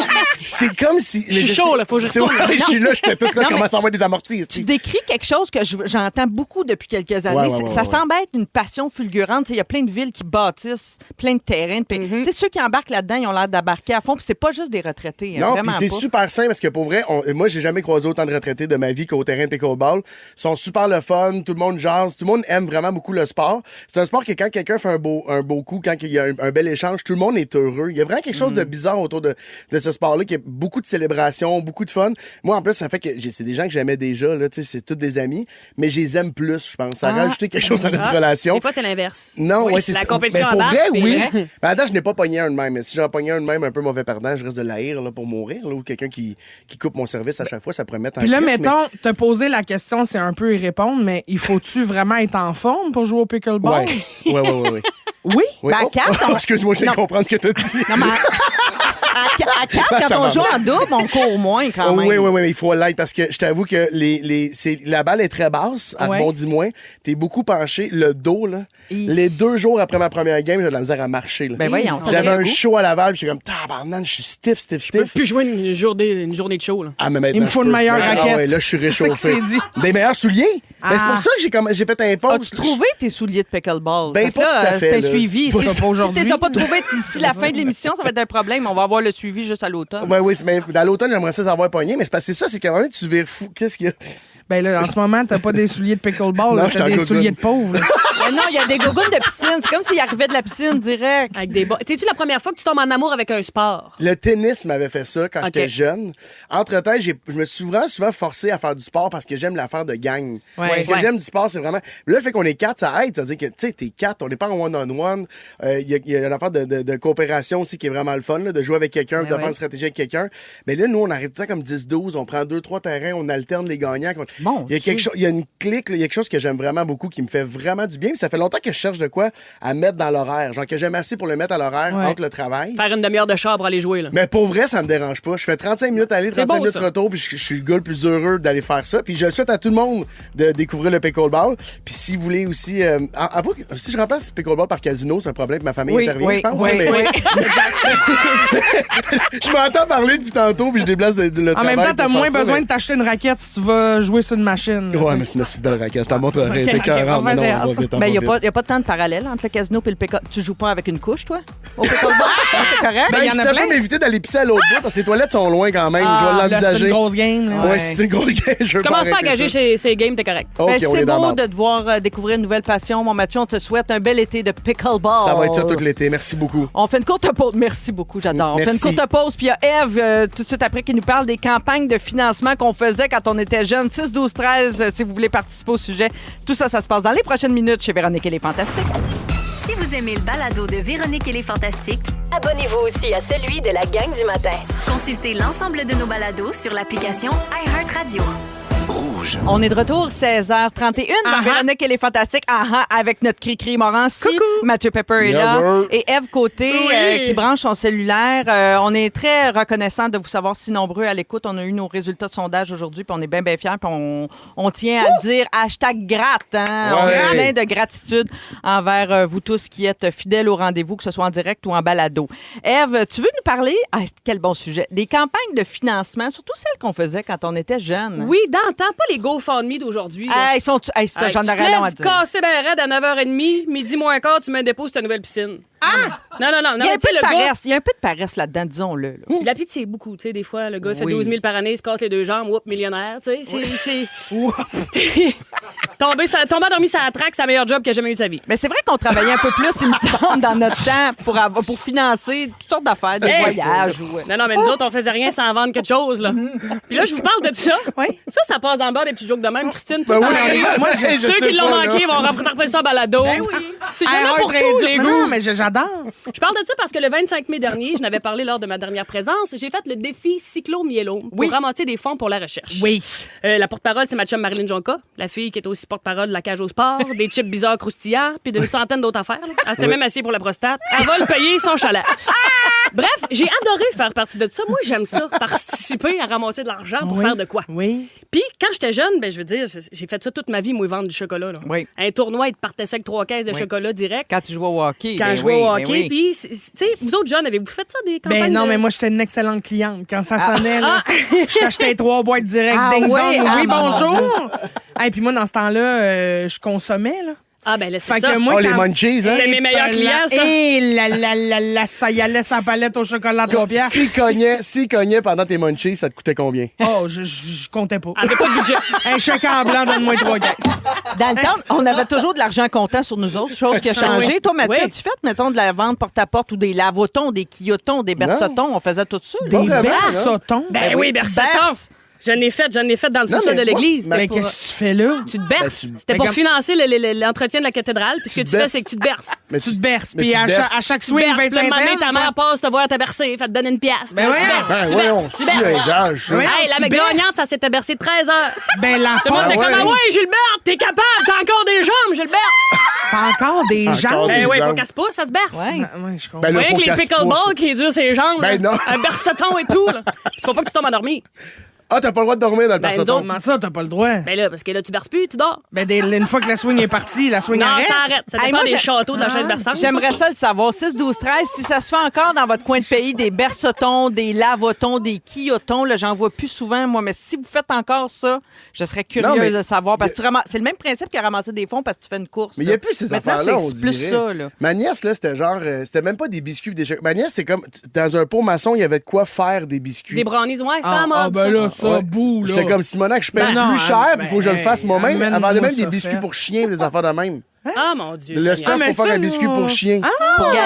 C'est comme si. Je suis chaud, là, faut que je C'est- retourne. ouais, je suis là, j'étais toute là, Non, je commence mais à envoyer des amortis. Tu décris quelque chose que j'entends beaucoup depuis quelques années. Ouais, Ça ouais. semble être une passion fulgurante. Tu sais, il y a plein de villes qui bâtissent, plein de terrains. Tu sais, ceux qui embarquent là-dedans, ils ont l'air d'embarquer à fond. Puis c'est pas juste des retraités. hein, Non, puis vraiment c'est pas. super simple parce que pour vrai, moi, j'ai jamais croisé autant de retraités de ma vie qu'au terrain de pickleball. Ils sont super le fun, tout le monde jase, tout le monde aime vraiment beaucoup le sport. C'est un sport que quand quelqu'un fait un beau coup, quand il y a un bel échange, tout le monde est heureux. Il y a vraiment quelque chose de bizarre autour de ce sport-là, qui a beaucoup de célébrations, beaucoup de fun. Moi, en plus, ça fait que c'est des gens que j'aimais déjà, là, tu sais, c'est tous des amis, mais je les aime plus, je pense. Ça a rajouté quelque chose à notre relation. Des fois, c'est l'inverse. Non, Oui, ouais, c'est la ça. compétition Mais pour embarque, vrai, puis oui. vrai. Mais attends, je n'ai pas pogné un de même. Mais si j'en pognais un de même un peu mauvais perdant, je risque de l'haïr là, pour mourir, là, ou quelqu'un qui coupe mon service à chaque fois, ça pourrait mettre en Puis là, crise, mettons, te poser la question, c'est un peu y répondre, mais il faut-tu vraiment être en forme pour jouer au mais- pickleball? Ouais. Oui? Oui. Ben, à quatre, on- excuse-moi, je viens de Non. comprendre ce que tu as dit. Non, mais à 4, quand on joue en double, on court moins quand même. Oui, mais il faut l'être parce que je t'avoue que la balle est très basse, elle Ouais. rebondit moins. T'es beaucoup penché. Le dos, là, les 2 jours après ma première game, j'ai de la misère à marcher. Là. Ben voyons, ça J'avais donne un le goût. show à Laval, puis j'étais comme, tabarnak, je suis stiff. Puis jouer une journée de show, là. Ah, mais maintenant, Il me faut je une peux. meilleure Ah, raquette. ouais, là, je suis C'est ça réchauffé. qu'il s'est dit. Des meilleurs souliers. Ben, c'est Ah. pour ça que j'ai fait un post. As-tu trouvé tes souliers de pickleball? Ben, Parce que pas là, tout à fait, c'est un là. suivi. Pas Si tu aujourd'hui. les as pas trouvé d'ici la fin de l'émission, ça va être un problème. On va avoir le suivi juste à l'automne. Ouais, oui, mais dans l'automne, j'aimerais ça savoir pogné, mais c'est parce que c'est ça, c'est qu'à un moment donné, tu vires fou. Qu'est-ce qu'il y a? Ben là, en ce moment, t'as pas des souliers de pickleball, Non, là, je suis t'as en des gogoune. souliers de pauvre. là. Mais non, il y a des gougounes de piscine. C'est comme s'il arrivait de la piscine direct. Avec des bas. T'es-tu la première fois que tu tombes en amour avec un sport? Le tennis m'avait fait ça quand Ok. j'étais jeune. Entre-temps, je me suis souvent forcé à faire du sport parce que j'aime l'affaire de gang. Ouais. Ce que j'aime du sport, c'est vraiment... Là, le fait qu'on est 4, ça aide. C'est-à-dire que, tu sais, t'es 4, on n'est pas en one-on-one. Il y a une affaire de coopération aussi qui est vraiment le fun, là, de jouer avec quelqu'un, de faire une stratégie avec quelqu'un. Mais là, nous, on arrive tout le temps comme 10-12, on prend 2-3 terrains, on alterne les gagnants. Mon Il y a quelque chose, il y a une clique, là, il y a quelque chose que j'aime vraiment beaucoup, qui me fait vraiment du bien. Puis ça fait longtemps que je cherche de quoi à mettre dans l'horaire. Genre que j'aime assez pour le mettre à l'horaire entre le travail. Faire une demi-heure de char pour aller jouer, là. Mais pour vrai, ça me dérange pas. Je fais 35 minutes aller, C'est 35 beau, minutes ça. retour, puis je suis le gars le plus heureux d'aller faire ça. Puis je souhaite à tout le monde de découvrir le pickleball. Puis si vous voulez aussi... avoue que si je remplace pickleball par casino, c'est un problème que ma famille intervient, je pense. oui, mais oui. je m'entends parler depuis tantôt, puis je déplace le En travail même temps, t'as pour moins faire ça, besoin mais- de t'acheter une raquette si tu vas jouer sur une machine. là. Ouais, mais c'est une si belle raquette. Je t'en montrerai. Ok, T'es ok, écœurante, on mais va non, faire. on va vite, on Ben, va il vite. n'y a pas de temps de parallèle entre le casino et le pickleball. Tu joues pas avec une couche, toi? Au pickleball? T'es correct? Ben, il y en si a ça plein. peut m'éviter d'aller pisser à l'autre bout, parce que les toilettes sont loin quand même. Ah, je vais Là, c'est l'envisager. une grosse game. là. Ouais, si c'est une grosse game, je veux Tu commences pas à arrêter engager ça. ces games, t'es correct. OK, Ben, on c'est est dans beau la de devoir découvrir une nouvelle passion. Mon Mathieu, on te souhaite un bel été de pickleball. Ça va être ça tout l'été. Merci beaucoup. On fait une courte pause. Merci beaucoup, j'adore. On fait une Merci. courte pause, puis il y a Eve, tout de suite après, qui nous parle des campagnes de financement qu'on faisait quand on était jeunes. 6, 12, 13, si vous voulez participer au sujet. Tout ça, ça se passe dans les prochaines minutes chez Véronique et les Fantastiques. Si vous aimez le balado de Véronique et les Fantastiques, Abonnez-vous aussi à celui de la gang du matin. consultez l'ensemble de nos balados sur l'application iHeartRadio. Rouge. On est de retour, 16h31, dans Véronique et les Fantastiques, avec notre Cri-Cri Morancy. Mathieu Pepper est Yes, là. sir. Et Eve Côté, Oui. qui branche son cellulaire. On est très reconnaissant de vous savoir si nombreux à l'écoute. On a eu nos résultats de sondage aujourd'hui, puis on est bien, bien fiers. Puis on tient à le dire, #gratte. Hein? On Ouais. a plein de gratitude envers vous tous qui êtes fidèles au rendez-vous, que ce soit en direct ou en balado. Eve, tu veux nous parler, quel bon sujet, des campagnes de financement, surtout celles qu'on faisait quand on était jeune. Oui, d'antan, pas les GoFundMe d'aujourd'hui. là. Ils sont, ça, Hey, j'en tu te aurais long à lèves dire. cassé ben raide à 9h30, midi moins quart, tu mets un dépôt sur ta nouvelle piscine. Non, non, non. Il y a un mais tu sais, peu de le gars, paresse. Il y a un peu de paresse là-dedans, disons-le. là. de la pitié, beaucoup. Tu sais, des fois, le gars fait Oui. 12 000 par année, il se casse les deux jambes, whoop, millionnaire. Tu sais, c'est. Tomber endormi sur la traque, c'est le meilleur job qu'il a jamais eu de sa vie. Mais c'est vrai qu'on travaillait un peu plus, il me semble, dans notre temps pour financer toutes sortes d'affaires, des Hey! voyages. Ou... Non, non, mais nous autres, on faisait rien sans vendre quelque chose, là. Puis là, je vous parle de ça. Oui. Ça passe dans le bar des petits jokes de même, Christine. Ben tout oui, le temps. moi, Ceux qui l'ont manqué vont rappeler ça en balado. C'est il y en a pour tous, les Non, goûts. non, mais j'adore. Je parle de ça parce que le 25 mai dernier, je n'avais parlé lors de ma dernière présence, j'ai fait le défi cyclo-myélome pour ramasser des fonds pour la recherche. Oui. La porte-parole, c'est ma chum Marilyn Jonca, la fille qui est aussi porte-parole de la cage au sport, des chips bizarres croustillants, puis d'une centaine d'autres affaires. là. Elle s'est même assise pour la prostate. Elle va le payer son chalet. Bref, j'ai adoré faire partie de ça. Moi, j'aime ça, participer à ramasser de l'argent pour Oui. faire de quoi. Oui. Puis, quand j'étais jeune, ben, je veux dire, j'ai fait ça toute ma vie, moi, vendre du chocolat. Là. Oui. Un tournoi, il te partait ça avec 3 caisses de Oui. chocolat direct. Quand tu jouais au hockey. Quand ben je jouais oui, au ben hockey, oui. puis, tu sais, vous autres jeunes, avez-vous fait ça, des campagnes? Ben non, de- mais moi, j'étais une excellente cliente. Quand ça sonnait, là, je t'achetais 3 boîtes direct. Ah Ding oui? dong. Ah, Oui, mon bonjour. Et puis moi, dans ce temps-là, je consommais, là. Ah, ben là, c'est Fait ça. que moi, Oh, les quand... munchies, hein? C'était mes meilleurs clients, ça. Et la, ça y allait sa palette au chocolat à 3 piastres. S'il cognait pendant tes munchies, ça te coûtait combien? Oh, je comptais pas. Ah, t'as pas de budget. Un chèque en blanc, donne-moi 3 caisses. Dans le temps, on avait toujours de l'argent comptant sur nous autres, chose qui a changé. Oui. Toi, Mathieu, Oui. as-tu fait, mettons, de la vente porte-à-porte ou des lavotons, des quillotons, des bersotons? On faisait tout ça. là. Des vraiment, bersotons. Ben oui, tu Bersaton. berces. J'en ai fait dans le Non, sous-sol mais de moi, l'église. Mais C'était pour- qu'est-ce que tu fais là? Tu te berces. Ben, C'était Mais pour comme- financer l'entretien de la cathédrale. Puis ce que Tu tu fais, berces. c'est que tu te berces. Mais Tu te berces. mais Puis tu à berces. chaque Tu swing, berces. Puis à un 25 moment donné, cents. ta mère passe te voir te bercer. Fait te donner une pièce. Ben Puis là, ouais. tu berces, Ben tu voyons, berces, tu c'est berces. un âge, ça. Ouais. Hey, la tu mec berces. gagnante, ça s'était bercé 13 heures. Ben la Tout le monde porte. était ouais. comme, ah ouais, Gilbert, t'es capable, t'as encore des jambes, Gilbert. T'as encore des Encore jambes. des- Ben oui, faut jambes. qu'elle se pousse, ça se berce. Ouais. Ouais, je comprends. Ben là, Vous voyez faut que les qu'elle se pickleball pousse. qui est dur ses jambes, Ben là. non. Un berceton et tout. Là. Il faut pas que tu tombes endormi. Ah, t'as pas le droit de dormir dans le Ben, berceton. nous Comment ça, t'as pas le droit? Ben là, parce que là, tu berces plus, tu dors. Ben, une fois que la swing est partie, la swing Non, arrête. ça arrête. Ça Hey, dépend moi, des j'ai- châteaux de la chaise berçante. J'aimerais ça le savoir. 6, 12, 13, si ça se fait encore dans votre coin de pays, des bersotons, des lavotons, des quillotons, là, j'en vois plus souvent, moi, mais si vous faites encore ça, je serais curieuse Non, mais de savoir. Parce que c'est le même principe que ramasser des fonds parce que tu fais une course. Mais il là. n'y a plus ces Maintenant, affaires-là, on c'est plus dirait. ça, là. Ma nièce, là, c'était genre... c'était même pas des biscuits, des chocolats. Ma nièce, c'est comme... Dans un pot maçon, il y avait de quoi faire des biscuits. Des brownies, ouais, c'était Ah, en mode. ben là, ça, Ouais. bout, là. J'étais comme Simonac, je paye Ben non, plus cher, puis il faut que je le ben, fasse moi-même. Elle amène-moi vendait même des ça biscuits fait. pour chiens, des affaires de même. Ah, mon Dieu. Le Seigneur. stuff mais pour faire ça, un biscuit là. pour chien. Pour Galette.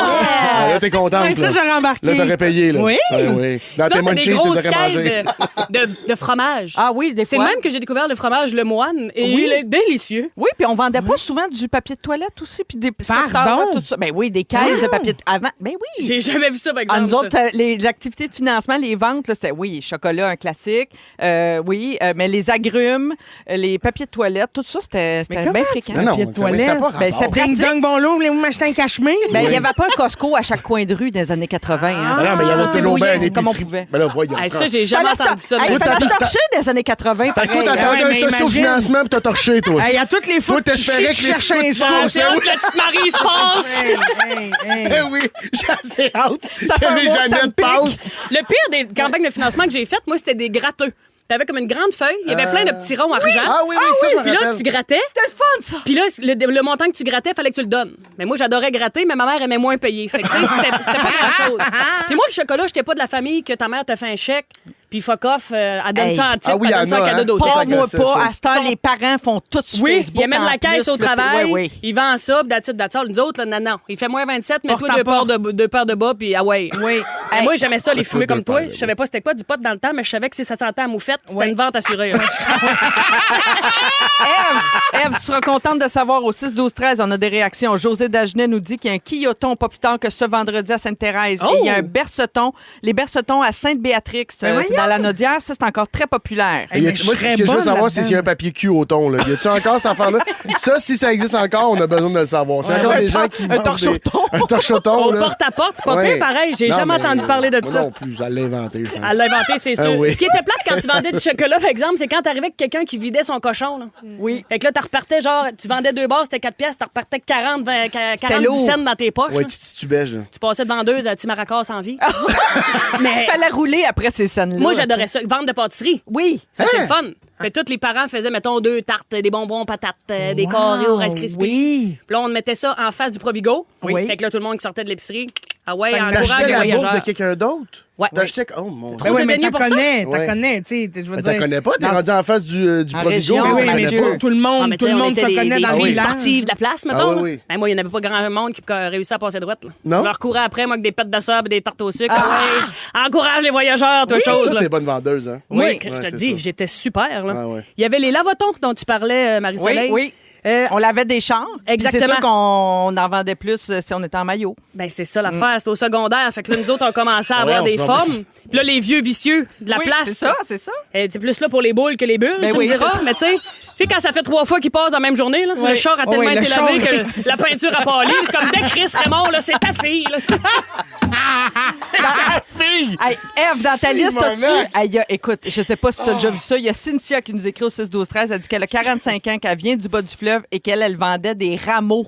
Ah, là, t'es contente, Ouais, ça, là. j'aurais embarqué. Là, t'aurais payé, là. Oui. Ouais, oui. Dans tes Sinon, c'est munchies, des tu grosses les aurais caisses mangés. de fromage. Ah oui, des C'est fois. le même que j'ai découvert le fromage Le Moine. Et Oui. il est délicieux. Oui, puis on vendait pas souvent du papier de toilette aussi, puis des Pardon? tout ça. Ben oui, des caisses de papier avant. Ben oui. J'ai jamais vu ça, par Ah, exemple. nous autres, ça. les activités de financement, les ventes, là, c'était, oui, chocolat, un classique, oui, mais les agrumes, les papiers de toilette, tout ça, c'était comment bien tu fréquent. Non, non, Papier de ça n'a toilette. pas Ben, rapport. c'était Ding pratique. dong, bon lot, voulez-vous m'acheter un cachemire? Ben, il n'y avait pas un Costco à chaque coin de rue dans les années 80. hein. Ah non, mais il y avait toujours débrouillait bien une comme on épicerie. pouvait. Ben là, voyons. Hey, ça, j'ai jamais Fallait entendu ça. Hey, de ma fallait vie. se torcher dans les années 80, Fait que toi, pareil. t'attendais ouais, un mais socio-financement puis t'as torché, toi. Hey, à toutes les fois Toi, que tu t'espérais chies, que tu cherches un les scoop. Ah, c'est hâte que la petite Marie se passe. Eh oui, j'ai assez hâte Ça fait un que les mois que ça me Jeannettes pique. passent. Le pire des campagnes de financement que j'ai faites, moi, c'était des gratteux. T'avais comme une grande feuille, il y avait plein de petits ronds argent. Ah oui, oui, ça, je me Puis là, rappelle. tu grattais. C'était le fun, ça. Puis là, le montant que tu grattais, il fallait que tu le donnes. Mais moi, j'adorais gratter, mais ma mère aimait moins payer. Fait que, tu sais, c'était pas grand-chose. Puis moi, le chocolat, j'étais pas de la famille que ta mère te fait un chèque, puis fuck off, elle donne Hey. ça en type, Ah oui, elle donne y ça en en a, cadeau hein. d'auto. Pas ça, moi ça, pas. ça. À ce temps, Son- les parents font tout sur Oui, Facebook. il amène en la caisse plus, au là, travail, Oui, oui. il vend ça, puis that's all. Nous autres, là, non. Il fait moins 27, mets-toi Porte à porte. deux paires de bas, puis ah ouais. Oui. Et moi, j'aimais ça, les fumer deux comme toi. paires de Je savais pas c'était quoi du pot dans le temps, mais je savais que si ça sentait à moufette, c'était Oui. une vente assurée. Ève, tu seras contente de savoir au 6-12-13, on a des réactions. José Dagenet nous dit qu'il y a un quilloton pas plus tard que ce vendredi à Sainte-Thérèse. Oh! Et il y a un berceton, les bercetons à Sainte-Béatrix, c'est dans la Naudière. Ça, c'est encore très populaire. Hey, Y a- mais je moi, serais ce que je veux bonne savoir, c'est là-dedans. s'il y a un papier cul au thon. Là. Y a-tu encore cette affaire-là? Ça, si ça existe encore, on a besoin de le savoir. C'est encore des gens qui un vendent torche des- au thon. Un torche au thon, Au là. porte-à-porte, c'est pas Ouais. pire, pareil. J'ai Non, jamais mais entendu parler de moi ça. non plus, elle l'a inventé, je pense. Elle l'a inventé, c'est sûr. Ah oui. Ce qui était plate quand tu vendais du chocolat, par exemple, c'est quand t'arrivais avec quelqu'un qui vidait son cochon. Là. Oui. Fait que là, t'en repartais, genre, tu vendais 2 barres, c'était 4 pièces, t'en repartais 40 lourd. cents dans tes poches. Ouais, là. Titi Tubège, là. Tu passais de vendeuse à Timaracas sans vie. Mais Il fallait rouler après ces scènes-là. moi, j'adorais ça. Vendre de pâtisserie. Oui. Ça, c'est Hein? le fun. Fait que tous les parents faisaient, mettons, 2 tartes, des bonbons patates, des carrés au Rice Krispies. Oui. Puis là, on mettait ça en face du Provigo. Oui. Fait que là, tout le monde qui sortait de l'épicerie, ah ouais, T'as encourage T'achetais les la bouffe voyageurs. de quelqu'un d'autre? Ouais. T'achetais... Oh, mon Dieu. Ben oui, de mais deniers t'en pour ça? connais, Ouais. tu sais, je veux Mais dire. t'en connais pas? T'es dans- rendu en face du En Provigo? région, Oui, t'en mais connais tout, pas. tout le Ah, monde, mais tout le tu sais, on monde se était connaît des dans le filles village. sportives de la place, mettons. oui, là. oui. Ben, moi, il n'y en avait pas grand monde qui réussissait à passer droite. Là. Non. Je leur courais après, moi, avec des pêtes de sable et des tartes au sucre. Ouais. Encourage les voyageurs, toi, chose. Ça, là. t'es bonne vendeuse, hein? Moi, Oui. je Ouais, te c'est dis, ça. j'étais super. Là. Ah ouais. Il y avait les lavotons dont tu parlais, Marie-Soleil. Oui, oui. On lavait des chars. Puis Exactement. C'est sûr qu'on en vendait plus si on était en maillot. Ben, c'est ça l'affaire. C'était au secondaire. Fait que là, nous autres, on commençait à avoir Ouais, des on s'en formes. Puis là, les vieux vicieux de la Oui, place. c'est ça, c'est ça. T'es plus là pour les boules que les bulles, Ben tu oui. me diras. Mais tu sais, quand ça fait 3 fois qu'ils passent dans la même journée, là, le char a tellement Oui, le été lavé char. que la peinture a pâli. C'est comme dès que Chris Raymond, là, c'est ta fille. Là. Fille! Hey, Ève, dans ta liste, Simonac. as-tu... Hey, écoute, je sais pas si tu as déjà vu ça. Il y a Cynthia qui nous écrit au 6-12-13. Elle dit qu'elle a 45 ans, qu'elle vient du bas du fleuve et qu'elle vendait des rameaux.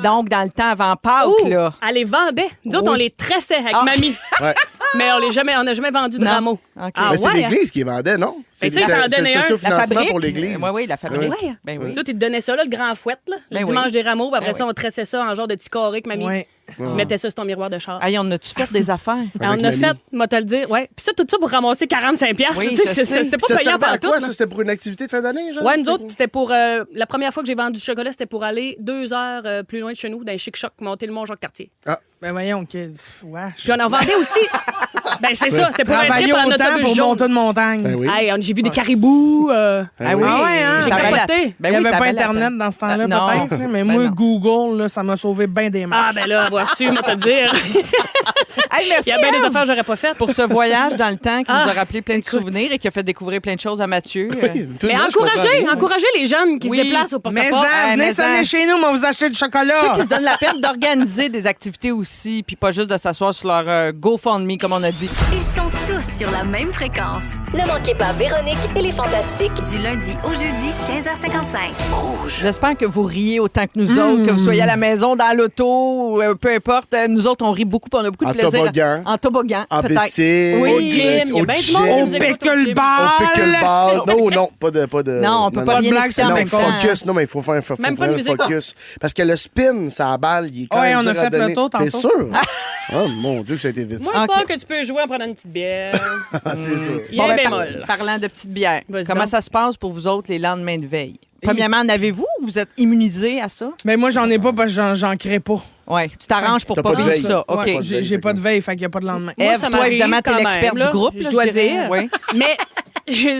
Donc, dans le temps avant Pâques, Ouh, là. elle les vendait. Nous autres, Oui. on les tressait avec Ah. mamie. Ouais. Mais on n'a jamais vendu de Non. rameaux. OK. Ah Mais c'est ouais, l'Église qui les vendait, non? Ben, tu sais, t'en donnais un. La financement fabrique. pour l'Église. Oui, oui, la fabrique. Ouais. Ben oui. Toi, ils te donnaient ça, là, le grand fouette, là, le Ben dimanche oui. des rameaux. Puis après Ben ça, oui. on tressait ça en genre de petit carré que mamie. Ouais. Tu mettais ça sur ton miroir de char. Hey, on a-tu fait des affaires? Ben, on a mamie. fait, moi te le dire, ouais. Puis ça, tout ça pour ramasser 45$. Oui, tu sais, je sais. c'était pas Ça payant servait à partout. quoi, ça? C'était pour une activité de fin d'année, genre? Ouais, nous C'était autres, c'était pour. La première fois que j'ai vendu du chocolat, c'était pour aller 2 heures plus loin de chez nous, dans un chic-choc, monter le Mont-Jacques-Cartier. Ben voyons, que... wesh. Puis on en vendait aussi. Ben, c'est ça, c'était pour un Travailler trip en autant autobus pour jaune. monter une montagne. Ben oui. Hey, j'ai vu des caribous. Ah oui, Ah ouais, hein? J'ai Ça valait- capoté. Ben Il n'y oui, avait ça pas valait la Internet peine. dans ce temps-là, Non. peut-être. là, Mais Ben moi, non. Google, là, ça m'a sauvé bien des Ah, matchs. ben là, voici, moi te le dire. Hey, merci, Il y a bien des Ève, affaires que j'aurais pas faites. pour ce voyage dans le temps qui Ah, nous a rappelé plein de souvenirs et qui a fait découvrir plein de choses à Mathieu. Tout Mais le monde, je comprends rien. encouragez les jeunes qui Oui. se déplacent au Mais porte-à-porte. ça, venez mais sonner ça. chez nous, on va vous acheter du chocolat. Qui se donnent la peine d'organiser des activités aussi, puis pas juste de s'asseoir sur leur GoFundMe, comme on a dit. Ils sont tous sur la même fréquence. Ne manquez pas Véronique et les Fantastiques. Du lundi au jeudi, 15h55. J'espère que vous riez autant que nous autres, que vous soyez à la maison, dans l'auto, ou, peu importe. Nous autres, on rit beaucoup, puis on a beaucoup de En plaisir. toboggan. En toboggan, En peut-être. piscine. Oui. Au gym, il y a bien du monde qui On nous écoute au pique le gym. bal. On pique le ball. Non, non, pas de. Non, on peut pas de rien blague, écouter en c'est même non, temps. Focus, non, mais il faut faire faut Même pas de faire un musique. focus. Parce que le spin, ça a balle, il est quand Ouais, même on a dur à fait le donner. tour T'es tantôt. sûr? Oh mon Dieu, que ça a été vite. Moi, je pense que tu peux jouer en prenant une petite bière. bière. C'est ça. Il y a un ben, bémol. parlant de petites bières, Vas-y comment donc. ça se passe pour vous autres les lendemains de veille? Premièrement, en avez-vous ou vous êtes immunisés à ça? Mais moi, j'en ai pas parce que j'en crée pas. Oui, tu t'arranges pour T'as pas pas de vivre veille. ça. OK. Ouais, j'ai pas de veille, fait qu'il n'y a pas de lendemain. Moi, Ève, ça toi, m'arrive évidemment, t'es quand l'experte même, là, du groupe. je là, dois dirais. dire. Oui. Mais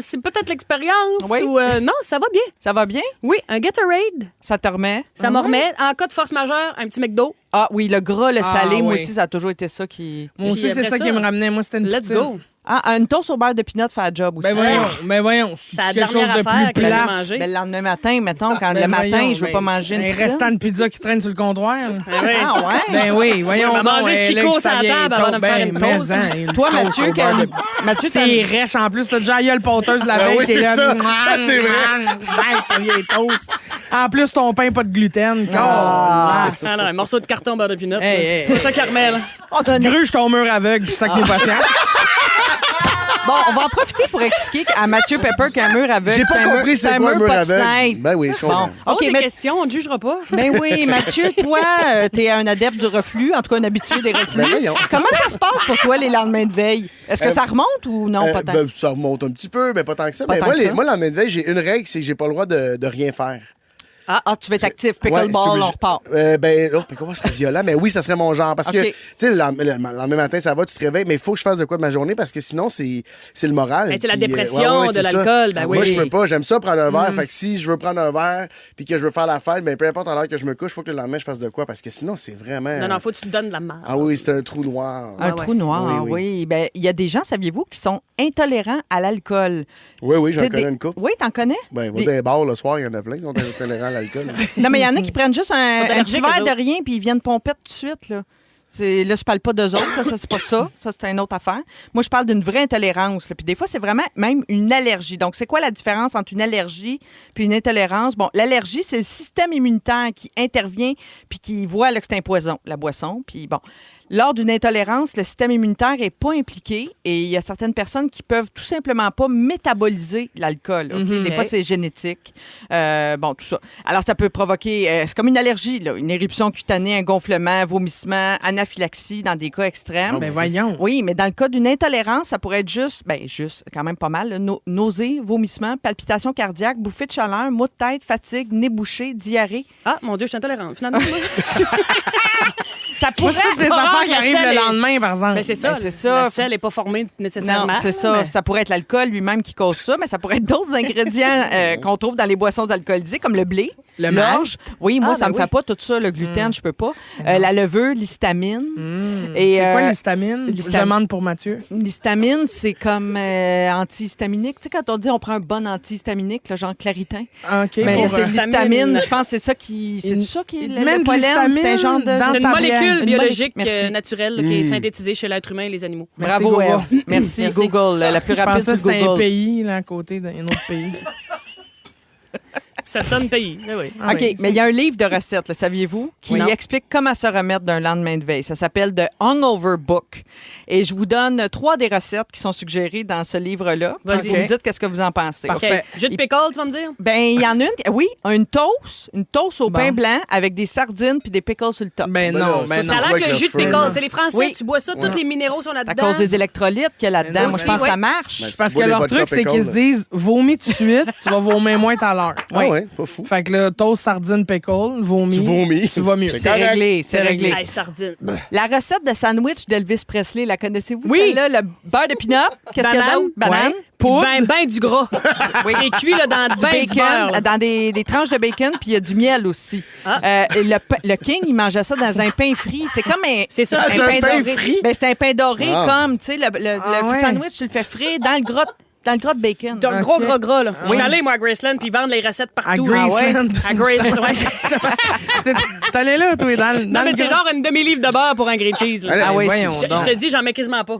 c'est peut-être l'expérience Oui. ou non, ça va bien. Ça va bien? Oui, un Gatorade, Ça te remet? ça me remet. En cas de force majeure, un petit McDo. Ah oui, le gras, le Ah, salé, moi oui. aussi, ça a toujours été ça qui... Moi aussi, Puis c'est après ça qui ça, me ramenait. Moi, c'était une Let's poutine. go. Ah, une toast au beurre de pinot fait un job aussi. Ben voyons, C'est c'est la quelque chose dernière de affaire plus que j'ai plat. mangé. Ben, le lendemain matin, mettons, quand Ben le matin, voyons, je veux ben, pas manger une un poutine. restant de pizza qui traîne sur le comptoir. là. Ah ouais? Ben oui, voyons On va donc. manger ce qui là, court que ça sur la vient table avant de me faire ben, une mais toast. en, Toi, une toast Mathieu, au beurre de- Mathieu, C'est riche en plus. T'as déjà gueule ponteuse la Ben veille. oui, t'es c'est là, ça. Ça, c'est vrai. T'as vieille toast. En plus, ton pain, pas de gluten. Ah. Ah non, un morceau de carton beurre de pinot. Hey, là. hey, C'est pas ça, Carmel. on a une- Gruge ton mur aveugle, puis sac mes patients. Bon, on va en profiter pour expliquer à Mathieu Pepper qu'un mur aveugle, J'ai c'est pas un compris mur, c'est un quoi un mur mur pas de aveugle. fenêtre. Ben oui, je comprends. Bon, OK, OK, des mais questions, on ne jugera pas. ben oui, Mathieu, toi, t'es un adepte du reflux, en tout cas un habitué des reflux. Ben voyons. Comment ça se passe pour toi les lendemains de veille? Est-ce que ça remonte ou non, pas tant? Ben, ça remonte un petit peu, mais pas tant que ça. Pas Mais tant moi, que ça. moi, la main de veille, j'ai une règle, c'est que j'ai pas le droit de rien faire. Ah, tu veux être actif, Ouais, pickleball, je suis obligé. on repart. Ben, oh, puis comment serait violent? Mais oui, ça serait mon genre. Parce que, OK. tu sais, le lendemain matin, ça va, tu te réveilles, mais il faut que je fasse de quoi de ma journée parce que sinon, c'est le moral. Ben, c'est la Puis, dépression de c'est ça. l'alcool, ben Moi, oui. je peux pas. J'aime ça prendre un verre. Fait que si je veux prendre un verre puis que je veux faire la fête, ben, peu importe à l'heure que je me couche, il faut que le lendemain, je fasse de quoi parce que sinon, c'est vraiment. Non, non, faut que tu te donnes de la marde. Ah oui, c'est un trou noir. Un ouais. trou noir, Oui, oui. oui. Ben, il y a des gens, saviez-vous, qui sont intolérants à l'alcool. Oui, oui, j'en T'sais, connais des- une couple. Oui, t'en connais? Ben, va Des- dans les bars le soir, il y en a plein qui sont intolérants à l'alcool. Non, mais il y en a qui prennent juste un petit allergiques, verre eux de autres. rien puis ils viennent pomper tout de suite. Là, là je parle pas d'eux autres, là, ça, c'est pas ça. Ça, c'est une autre affaire. Moi, je parle d'une vraie intolérance. Là. Puis des fois, c'est vraiment même une allergie. Donc, c'est quoi la différence entre une allergie puis une intolérance? Bon, l'allergie, c'est le système immunitaire qui intervient puis qui voit là, que c'est un poison, la boisson. Puis bon. Lors d'une intolérance, le système immunitaire n'est pas impliqué et il y a certaines personnes qui peuvent tout simplement pas métaboliser l'alcool. OK? Des fois, c'est génétique. Bon, tout ça. Alors, ça peut provoquer... c'est comme une allergie, là, une éruption cutanée, un gonflement, vomissement, anaphylaxie dans des cas extrêmes. Ben voyons. Oui, mais dans le cas d'une intolérance, ça pourrait être juste quand même pas mal, là, nausées, vomissements, palpitations cardiaques, bouffées de chaleur, maux de tête, fatigue, nez bouché, diarrhée. Ah, mon Dieu, je suis intolérante. Finalement, moi. Ça Moi, pourrait... c'est plus des pas affaires rare, qui la arrivent selle le est- lendemain, par exemple. Ben, c'est ça. Ben, c'est ça. La selle n'est pas formée nécessairement. Non, c'est ça. mais- Ça pourrait être l'alcool lui-même qui cause ça, mais ça pourrait être d'autres ingrédients qu'on trouve dans les boissons alcoolisées, comme le blé, Le l'orge. Oui, moi, Ah, ça ben me oui. fait pas tout ça, le gluten, je peux pas. La levure, l'histamine. Et, C'est quoi l'histamine? Je l'histamine. demande pour Mathieu. L'histamine, c'est comme antihistaminique. Tu sais, quand on dit on prend un bon antihistaminique, là, genre claritin. OK. Mais pour, c'est l'histamine, je pense que c'est ça qui... C'est ça qui est il le met de pollen, l'histamine c'est un genre de... dans C'est une ta molécule Une biologique Merci. naturelle là, qui est synthétisée chez l'être humain et les animaux. Merci, Bravo, Google. Ève. Merci, Merci. Google, la plus Je rapide pensais que sur c'était un Google. pays, là, à côté d'un autre pays. Ça sonne pays. Ben oui. Ah OK, oui, mais il y a un livre de recettes, là, saviez-vous, qui Oui. Non. explique comment se remettre d'un lendemain de veille. Ça s'appelle The Hungover Book. Et je vous donne 3 des recettes qui sont suggérées dans ce livre-là. Puis Vas-y. vous me dites qu'est-ce que vous en pensez. Parfait. OK. Jus de pickle, tu vas me dire? Ben, il y en a une, oui, une toast au Bon. pain blanc avec des sardines puis des pickles sur le top. Ben Ben non, là, ben ça, Ça a non. joue l'air avec que le le jus de feu. pickle, c'est les Français, Oui. tu bois ça, tous les minéraux sont à là-dedans. cause des électrolytes qu'il y a là-dedans. Ben Moi, je aussi, pense que ouais. ça marche. Ben, Parce tu que bois leur des truc, vodka c'est qu'ils se pickle. disent vomis tout de suite, tu vas vomir moins tout à l'heure. Ah ouais, pas fou. Fait que là, toast, sardine, pickle, vomi. Tu vomis. Tu vas mieux. C'est C'est correct. réglé, c'est réglé. Hey, sardine. La recette de sandwich d'Elvis Presley, la connaissez-vous, Oui. celle-là? Le beurre de peanut. Qu'est-ce qu'il y a Banane. d'autre? Banane. Ouais. Poudre. Ben du gras. C'est cuit là, dans Du ben du bacon, beurre. là. dans des tranches de bacon, puis il y a du miel aussi. Ah. Et le King, il mangeait ça dans un pain frit. C'est comme un, C'est ça. Ah, c'est un pain doré. frit? Ben, c'est un pain doré, Ah. comme, tu sais, le ouais. sandwich, tu le fais frire dans le gras de bacon. Dans le gros Ok. gras, là. Je suis allée, moi, à Graceland, puis ils vendent les recettes À partout. Graceland. À Graceland, ouais. T'es allé là, toi, dans Non, mais c'est genre une demi-livre de beurre pour un grilled cheese. là. Allez, Ah oui, voyons c'est- Je te dis, j'en mets quasiment pas.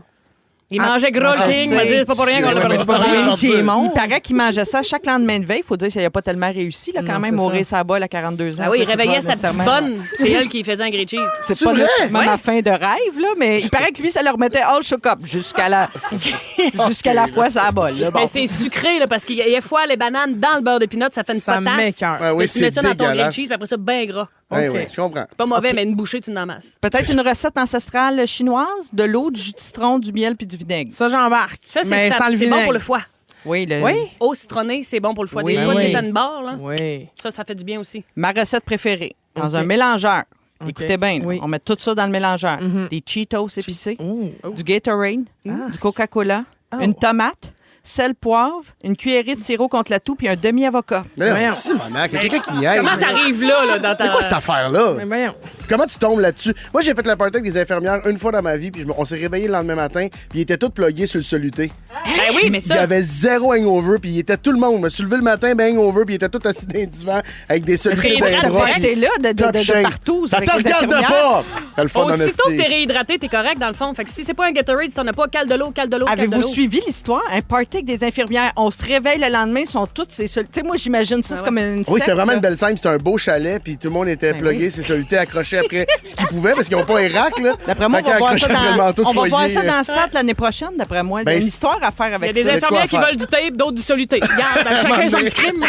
Il mangeait gros, je le King. sais. m'a dit, c'est pas pour rien qu'on l'a Ouais, mais c'est pas pour rien qu'il est mort. Il paraît qu'il mangeait ça chaque lendemain de veille. Il faut dire qu'il n'a pas tellement réussi, là, quand Non, même, c'est mourir ça. sa balle à 42 ans. Ah oui, il Tu sais, c'est réveillait pas sa petite nécessairement- bonne. C'est elle qui faisait un grilled cheese. C'est C'est pas vrai? nécessairement Ouais. ma fin de rêve, là, mais il paraît que lui, ça le remettait all shook up jusqu'à la fois sa balle. Là, bon. Mais c'est sucré, là, parce qu'il y a fois les bananes dans le beurre de pinot, ça fait une Ça potasse. m'écoeure. Ah oui, Mais tu mets c'est ça dans ton grilled dégueulasse. cheese, puis après ça, bien gras. Ouais, Ok. ouais, je comprends. Pas mauvais, Ok. mais une bouchée, tu n'en masses. Peut-être une recette ancestrale chinoise, de l'eau, du jus de citron, du miel puis du du vinaigre. Ça, j'embarque. Ça, mais sans le c'est vinaigre. bon pour le foie. Oui, Oui? Eau citronnée, c'est bon pour le foie. Oui. Des fois, Oui. c'est une barre, là. Oui. Ça fait du bien aussi. Ma recette préférée, dans OK. un mélangeur. OK. Écoutez bien, Oui. on met tout ça dans le mélangeur. Mhm. Des Cheetos épicés, Oh. du Gatorade, Ah. du Coca-Cola, Oh. une tomate, sel, poivre, une cuillerée de sirop contre la toux puis un demi-avocat. Mais Voyons. là, Simonac, il y a quelqu'un qui niaise. Comment t'arrives là, dans ta... C'est quoi cette affaire-là? Mais voyons. Comment tu tombes là-dessus? Moi, j'ai fait la party avec des infirmières une fois dans ma vie, puis on s'est réveillé le lendemain matin, puis ils étaient tous plugués sur le soluté. Ben oui, mais Il y ça... avait zéro hangover, puis il était tout le monde. Je me suis levé le matin, ben hangover, puis ils étaient tous assis dans les divans avec des solutés c'est dans les hydratant, bras. direct. T'es là de Top shape. partout. Ça avec te les regarde infirmières. pas! T'as le fun dans Aussitôt que esti. t'es réhydraté, t'es correct, dans le fond. Fait que si c'est pas un Gatorade, si t'en as pas, cale de l'eau, cale de l'eau, cale de Avez-vous l'eau. suivi l'histoire? Un party avec des infirmières. On se réveille le lendemain, ils sont toutes ces... Tu sais, moi, j'imagine ça, c'est comme une Oui, secte, c'était vraiment là. une belle scène. C'était un beau chalet, puis tout le monde était Ben plugué, oui. ses solutés accrochés après ce qu'ils pouvaient, parce qu'ils n'ont pas un rack, là. D'après moi, Fait qu'ils accrochaient après le manteau de on va voir foyer. ça dans le stade l'année prochaine, d'après moi. Il y a Ben, une histoire à faire Il y a avec des ça. de quoi infirmières qui faire. veulent du tape, d'autres du soluté. Regarde, à chacun son petit crime.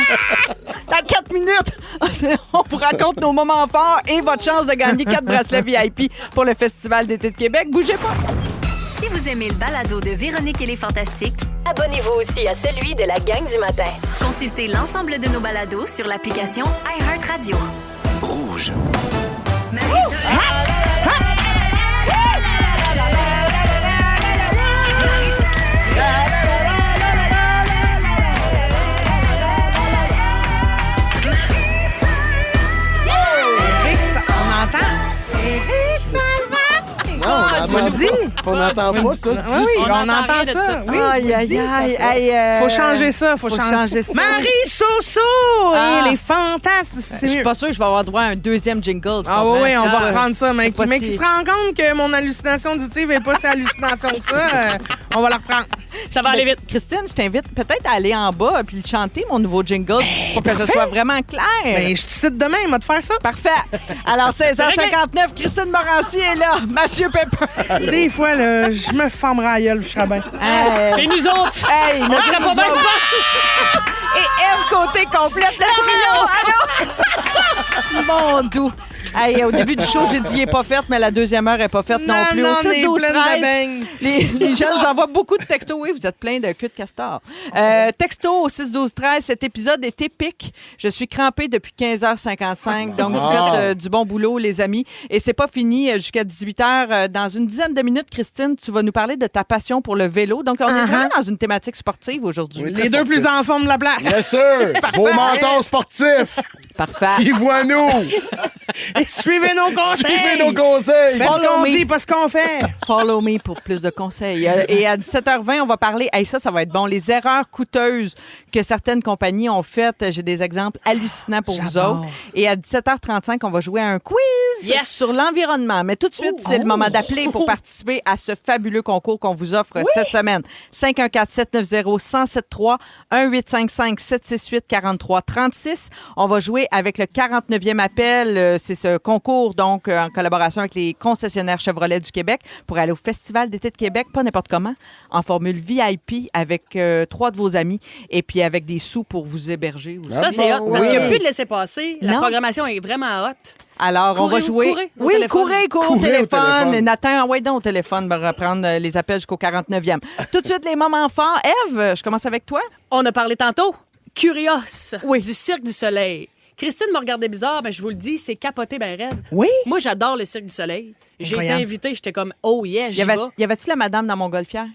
Dans 4 minutes, on vous raconte nos moments forts et votre chance de gagner 4 bracelets VIP pour le Festival d'été de Québec. Bougez pas! Si vous aimez le balado de Véronique et les Fantastiques, Abonnez-vous aussi à celui de la gang du matin. consultez l'ensemble de nos balados sur l'application iHeartRadio. Rouge. Eric, on entend? Eric, ça va? On dit? On n'entend pas ça. Oui, oui, on entend entend rien de ça. ça. Oui, Aïe, aïe, aïe. Hey, Faut changer ça, faut changer ça. Marie Soso Ah. et les fantasmes, c'est Je suis mieux. pas sûre que je vais avoir droit à un deuxième jingle. tu Ah comprends? oui, on va Ça, reprendre ça, mais, je sais pas mais si- qui se rend compte que mon hallucination auditive n'est pas si hallucination que ça, on va la reprendre. Ça va aller vite. Christine, je t'invite peut-être à aller en bas puis le chanter, mon nouveau jingle, pour que ce parfait. soit vraiment clair. Ben, je te cite demain, il va te faire ça. Parfait. Alors, 16h59, Christine Morancier est là. Mathieu Pepper. Des fois, là, je me fermerai à gueule, je serai bien. Et nous autres, Hey, on merci serait pas nous bien autres. souvent. Et Eve Côté complète le trio. Allô? Mon doux. Hey, au début du show, j'ai dit, il est pas faite, mais la deuxième heure est pas faite non, plus. Au on 6, est 12, pleine 13, de beignes. les gens nous envoient beaucoup de textos. Oui, vous êtes plein de queue de castor. Texto au 6, 12, 13. Cet épisode est épique. Je suis crampée depuis 15h55. Donc, vous faites du bon boulot, les amis. Et c'est pas fini jusqu'à 18h. Dans une dizaine de minutes, Christine, tu vas nous parler de ta passion pour le vélo. Donc, on est vraiment dans une thématique sportive aujourd'hui. Oui. Les deux plus en forme de la place. Bien sûr! Vos mentors sportifs! Parfait. Qui voient nous! Suivez nos conseils. Suivez nos conseils! Faites ce Follow qu'on me. dit, pas ce qu'on fait. Follow me pour plus de conseils. Et à 17h20, on va parler, hey, ça va être bon, les erreurs coûteuses que certaines compagnies ont faites. J'ai des exemples hallucinants pour vous J'adore. autres. Et à 17h35, on va jouer à un quiz Yes. sur l'environnement. Mais tout de suite, c'est le moment d'appeler pour participer à ce fabuleux concours qu'on vous offre cette semaine. 514-790-1073, 1-855-768-4336. On va jouer avec le 49e appel. C'est ce concours, donc, en collaboration avec les concessionnaires Chevrolet du Québec pour aller au Festival d'été de Québec, pas n'importe comment, en formule VIP avec 3 de vos amis et puis avec des sous pour vous héberger aussi. Ça, c'est hot. bon, Parce oui. qu'il n'y a plus de laisser passer. La Non. programmation est vraiment hot. Alors, on va Courez ou jouer. courez au Oui, téléphone. courez au Courez au téléphone. téléphone. Nathan, envoie donc au téléphone pour reprendre les appels jusqu'au 49e. Tout de suite, les moments forts. Ève, je commence avec toi. On a parlé tantôt. Curios. Oui. Du Cirque du Soleil. Christine me regardait bizarre, mais je vous le dis, c'est capoté ben raide. Oui. Moi, j'adore le Cirque du Soleil. J'ai été Incroyable. invitée, j'étais comme, oh yeah, j'y vais. Y avait-tu la madame dans Montgolfière?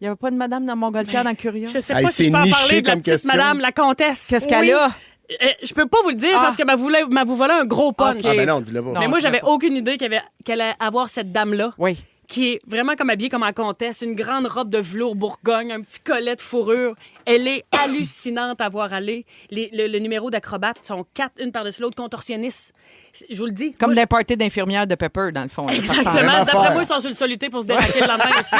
Il n'y avait pas de madame dans Montgolfière dans Curios? Je sais Hey, pas si c'est je peux en niché parler de la comme petite question. madame, la comtesse. Qu'est-ce qu'elle a? Je peux pas vous le dire Ah. parce que vous volé un gros punch. Ok. Ah, ben non, dis-le pas. Non. Mais moi, je j'avais sais pas. aucune idée qu'elle allait avoir cette dame-là, Oui. qui est vraiment comme habillée comme en comtesse, une grande robe de velours Bourgogne, un petit collet de fourrure. Elle est hallucinante à voir aller. Le numéro d'acrobates sont 4, une par-dessus l'autre, contorsionnistes. Je vous le dis. Comme Moi, des parties d'infirmières de Pepper, dans le fond. là. Ça ressemble. Exactement. Même D'après affaire. moi, ils sont sur le soluté pour se déraquer le lendemain aussi.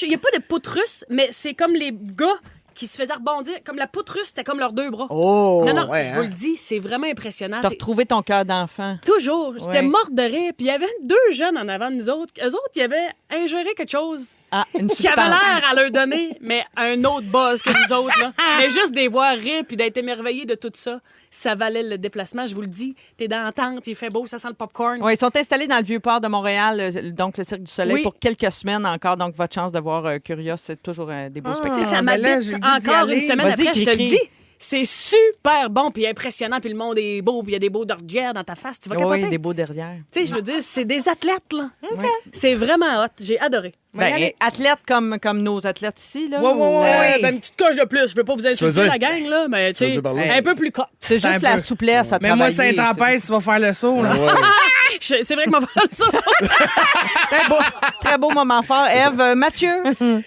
Il n'y a pas de poutre russe, mais c'est comme les gars qui se faisaient rebondir. Comme la poutre russe, c'était comme leurs 2 bras. Oh! Non, non, ouais, je vous hein? le dis, c'est vraiment impressionnant. T'as retrouvé ton cœur d'enfant. Toujours. J'étais Ouais. morte de rire. Puis il y avait 2 jeunes en avant de nous autres. Eux autres, ils avaient ingéré quelque chose Ah, une qui avait substance. l'air à leur donner, mais un autre buzz que nous autres. Là. Mais juste des voir rire puis d'être émerveillés de tout ça. ça valait le déplacement, je vous le dis. T'es dans la tente, il fait beau, ça sent le popcorn. Oui, ils sont installés dans le Vieux-Port de Montréal, donc le Cirque du Soleil, Oui. pour quelques semaines encore. Donc, votre chance de voir Curios, c'est toujours des beaux spectacles. Ça ben là, m'habite j'ai le goût d'y encore aller. une semaine Vas-y, après, je te le cri-cri. dis. C'est super bon, puis impressionnant, puis le monde est beau, puis il y a des beaux d'ordières dans ta face. Tu vas capoter. Oui, des beaux derrière. Tu sais, je veux dire, c'est des athlètes, là. C'est vraiment hot. J'ai adoré. Va y aller. Athlètes comme nos athlètes ici, là. Ouais, ouais, ouais. Ben, une petite coche de plus. Je veux pas vous insulter, faisais. la gang, là, mais tu sais, faisais parler. un peu plus cote. C'est juste un la peu. souplesse à Mais moi, travailler. Saint-Tropez, tu vas faire le saut. Là. C'est vrai que m'a fait ça. Très beau moment fort. Ève, Mathieu.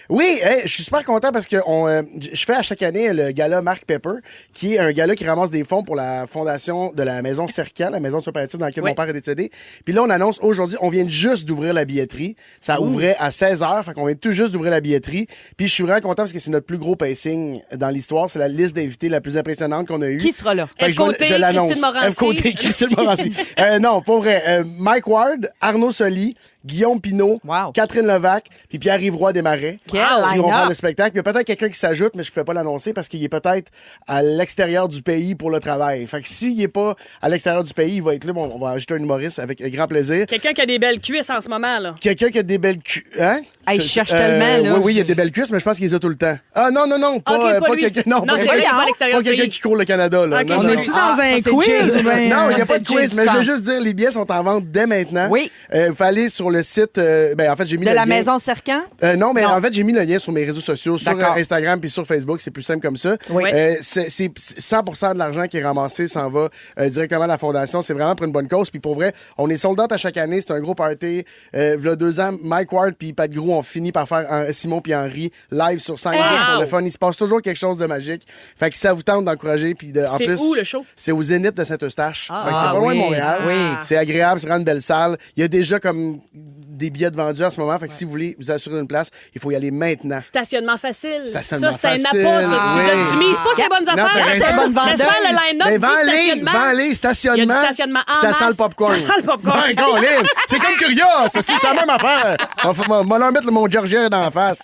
Oui, hey, je suis super content parce que je fais à chaque année le gala Marc Pepper, qui est un gala qui ramasse des fonds pour la fondation de la maison Cercle, la maison de soins palliatifs dans laquelle mon père est décédé. Puis là, on annonce aujourd'hui, on vient juste d'ouvrir la billetterie. Ça ouvrait à 16h, fait qu'on vient tout juste d'ouvrir la billetterie. Puis je suis vraiment content parce que c'est notre plus gros pacing dans l'histoire. C'est la liste d'invités la plus impressionnante qu'on a eue. Qui sera là? Fait que F. Côté, je l'annonce. Christine Morancy. F. Côté, Christine Morancy. Non, pas vrai. Mike Ward, Arnaud Soli, Guillaume Pinault, Wow. Catherine Levac, puis Pierre-Yves Roy Desmarais. Quel Ils vont faire line-up. le spectacle. Il y a peut-être quelqu'un qui s'ajoute, mais je ne pouvais pas l'annoncer parce qu'il est peut-être à l'extérieur du pays pour le travail. Fait que s'il n'est pas à l'extérieur du pays, il va être là. Bon, on va ajouter un humoriste avec grand plaisir. Quelqu'un qui a des belles cuisses en ce moment, là. Quelqu'un qui a des belles Hein? Hey, je cherche tellement, là. Oui, il y a des belles cuisses, mais je pense qu'il les a tout le temps. Ah, non, pas, Ok, pas lui. quelqu'un. Non, Non, pas c'est quelqu'un- lui, pas à l'extérieur pas du quelqu'un pays. qui court le Canada, là. Ok, Non, On non, est-tu non. dans un c'est quiz? James. ou ben, Non, il n'y a pas de James quiz, mais je Bond. veux juste dire, les billets sont en vente dès maintenant. Oui. Il faut aller sur le site. En fait, j'ai mis De le la lien. maison Cercan? Non, mais Non. en fait, j'ai mis le lien sur mes réseaux sociaux, sur D'accord. Instagram puis sur Facebook. C'est plus simple comme ça. Oui. C'est 100% de l'argent qui est ramassé s'en va directement à la fondation. C'est vraiment pour une bonne cause. Puis pour vrai, on est sold out à chaque année. C'est un gros party. Il y a 2 ans, Mike Ward puis Pat Grou ont fini par faire Simon puis Henri live sur scène juste pour le fun. Il se passe toujours quelque chose de magique. Fait que ça vous tente d'encourager. Puis en C'est plus, où, le show? c'est au Zénith de Saint-Eustache. Fait que c'est Ah, pas loin oui. de Montréal. Oui. C'est agréable, c'est vraiment une belle salle. Il y a déjà comme des billets de vendus en ce moment. Fait que si vous voulez vous assurer une place, il faut y aller maintenant. Stationnement facile. Stationnement ça, c'est un facile. appât, ça. Oui. Tu mises pas ces bonnes Non, affaires. t'as raison. C'est bonne vendeuse. Laisse faire le line-up Mais du vends-les, stationnement. stationnement. Il y a du stationnement en Ça masse. sent le popcorn. Ça sent le popcorn. Ben, Colin, c'est comme curieux. C'est la même affaire. On va leur mettre mon Georgien dans la face.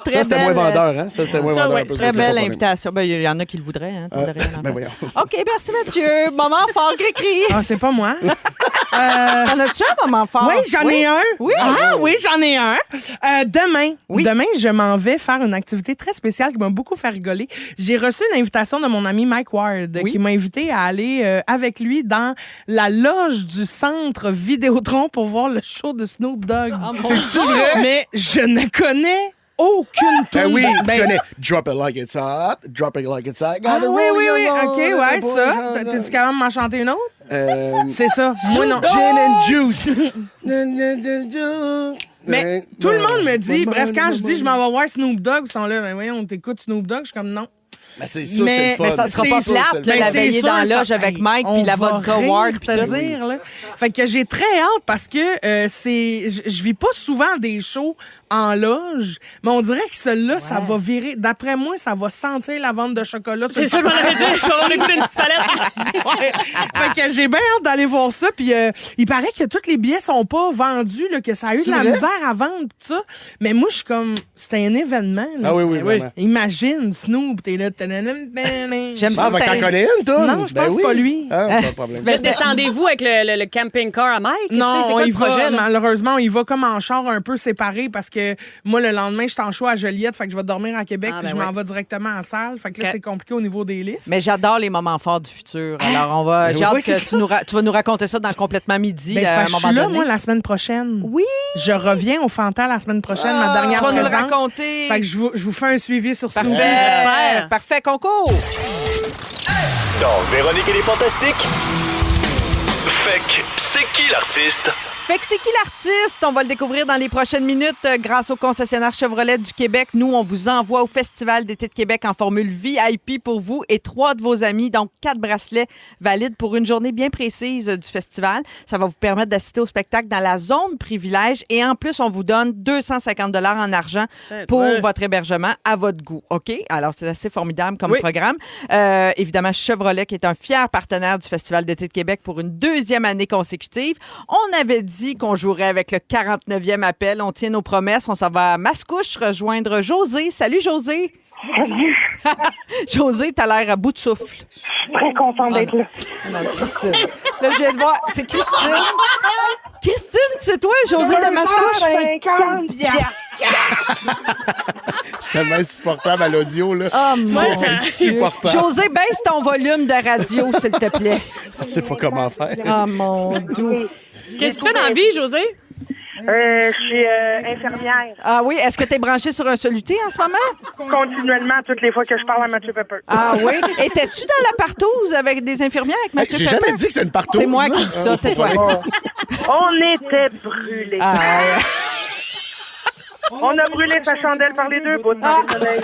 Très Ça, c'était moins belle, vendeur, hein? Ça, c'était moins Ça, vendeur. ouais. un peu, Très ça, belle c'est pas problème. invitation. Ben, il y en a qui le voudraient. Hein, t'en aurais rien en Ben face. voyons. OK, merci Mathieu. Moment fort, cri-cri. Ah, c'est pas moi. T'en as-tu un moment fort? Oui, j'en ai un. Oui. Ah oui, j'en ai un. Demain, Oui. demain, je m'en vais faire une activité très spéciale qui m'a beaucoup fait rigoler. J'ai reçu une invitation de mon ami Mike Ward Oui. qui m'a invité à aller avec lui dans la loge du centre Vidéotron pour voir le show de Snoop Dogg. Oh, mon Dieu. Mais je ne connais aucune Ben tune. oui, Ben, tu connais Drop It Like It's Hot, Drop It Like It's Hot. Ah oui, oui, oui. OK, ouais, ça. T'es-tu capable de m'en chanter une autre? C'est ça. Moi, non. Gin and Juice. Mais tout le monde me dit, bref, quand je dis je m'en vais voir Snoop Dogg, ils sont là, ben voyons, t'écoutes Snoop Dogg, je suis comme non. Ben, c'est sûr, Mais- c'est le fun. mais ça sera pas C'est sûr, plate, c'est le là, fun. la c'est veillée sûr, dans la ça- loge avec Hey, Mike, puis on la va vodka rire, Ward, puis te tout. dire, là. Fait que j'ai très hâte parce que je vis pas souvent des shows en loge, mais on dirait que celui-là, ça va virer. D'après moi, ça va sentir la vente de chocolat. C'est ça, je m'en avais dit. Ça va avoir le goût d'une petite palette. Ouais. Fait que j'ai bien hâte d'aller voir ça. Puis il paraît que tous les billets sont pas vendus, là, que ça a eu de la vrai? misère à vendre, tout ça. Mais moi, je suis comme, c'était un événement. Là. Ah oui, oui, vraiment. Imagine, Snoop, t'es là. J'aime Ah, ben, t'en connais une, toi? Non, je pense oui. pas lui. Ah, pas de problème. Ben, Descendez-vous avec le camping-car à Mike? Non, c'est quoi il le projet, va, là? malheureusement, il va comme en char un peu séparé parce que moi, le lendemain, je suis en show à Joliette, fait que je vais dormir à Québec, Ah, puis ben je m'en ouais. vais directement en salle. Fait que là, Ok. c'est compliqué au niveau des lifts. Mais j'adore les moments forts du futur. Alors, on va. Ben J'ai hâte oui, c'est que ça. tu vas nous raconter ça dans Complètement Midi Ben, c'est à un parce que je moment suis là, donné. moi, la semaine prochaine. Oui, Je reviens au Fanta la semaine prochaine, ma tu dernière vas nous présence. raconter. Fait que je vous fais un suivi sur Parfait. Snoop. j'espère. Parfait, concours. Dans Véronique et les Fantastiques. Fait que c'est qui l'artiste? Fait que c'est qui l'artiste? On va le découvrir dans les prochaines minutes grâce au concessionnaire Chevrolet du Québec. Nous, on vous envoie au Festival d'été de Québec en formule VIP pour vous et 3 de vos amis, donc 4 bracelets valides pour une journée bien précise du festival. Ça va vous permettre d'assister au spectacle dans la zone privilège et en plus, on vous donne 250 $ en argent pour Ouais. votre hébergement à votre goût. OK? Alors, c'est assez formidable comme Oui. programme. Évidemment, Chevrolet qui est un fier partenaire du Festival d'été de Québec pour une 2e année consécutive. On avait dit dit qu'on jouerait avec le 49e appel. On tient nos promesses. On s'en va à Mascouche rejoindre José. Salut, José. Salut, José, t'as l'air à bout de souffle. je suis très contente d'être là. Non, Christine. Là, je viens de voir. C'est Christine. Christine, c'est toi, José de Mascouche? 50 piastres. C'est tellement insupportable à l'audio, là. Oh, mon C'est Dieu. insupportable. José, baisse ton volume de radio, s'il te plaît. Je sais pas comment faire. Oh, mon Dieu. Qu'est-ce que tu fais dans la vie, José? Je suis infirmière. Ah oui, est-ce que tu es branché sur un soluté en ce moment? Continuellement, toutes les fois que je parle à Mathieu Pepper. Ah oui? Étais-tu dans la partouze avec des infirmières avec Hey, Mathieu j'ai Pepper? jamais dit que c'est une partouze. C'est moi là. qui dis ça, tais-toi. On était brûlés. Ah, ouais. On a brûlé sa chandelle par les deux bouts. Marie-Soleil.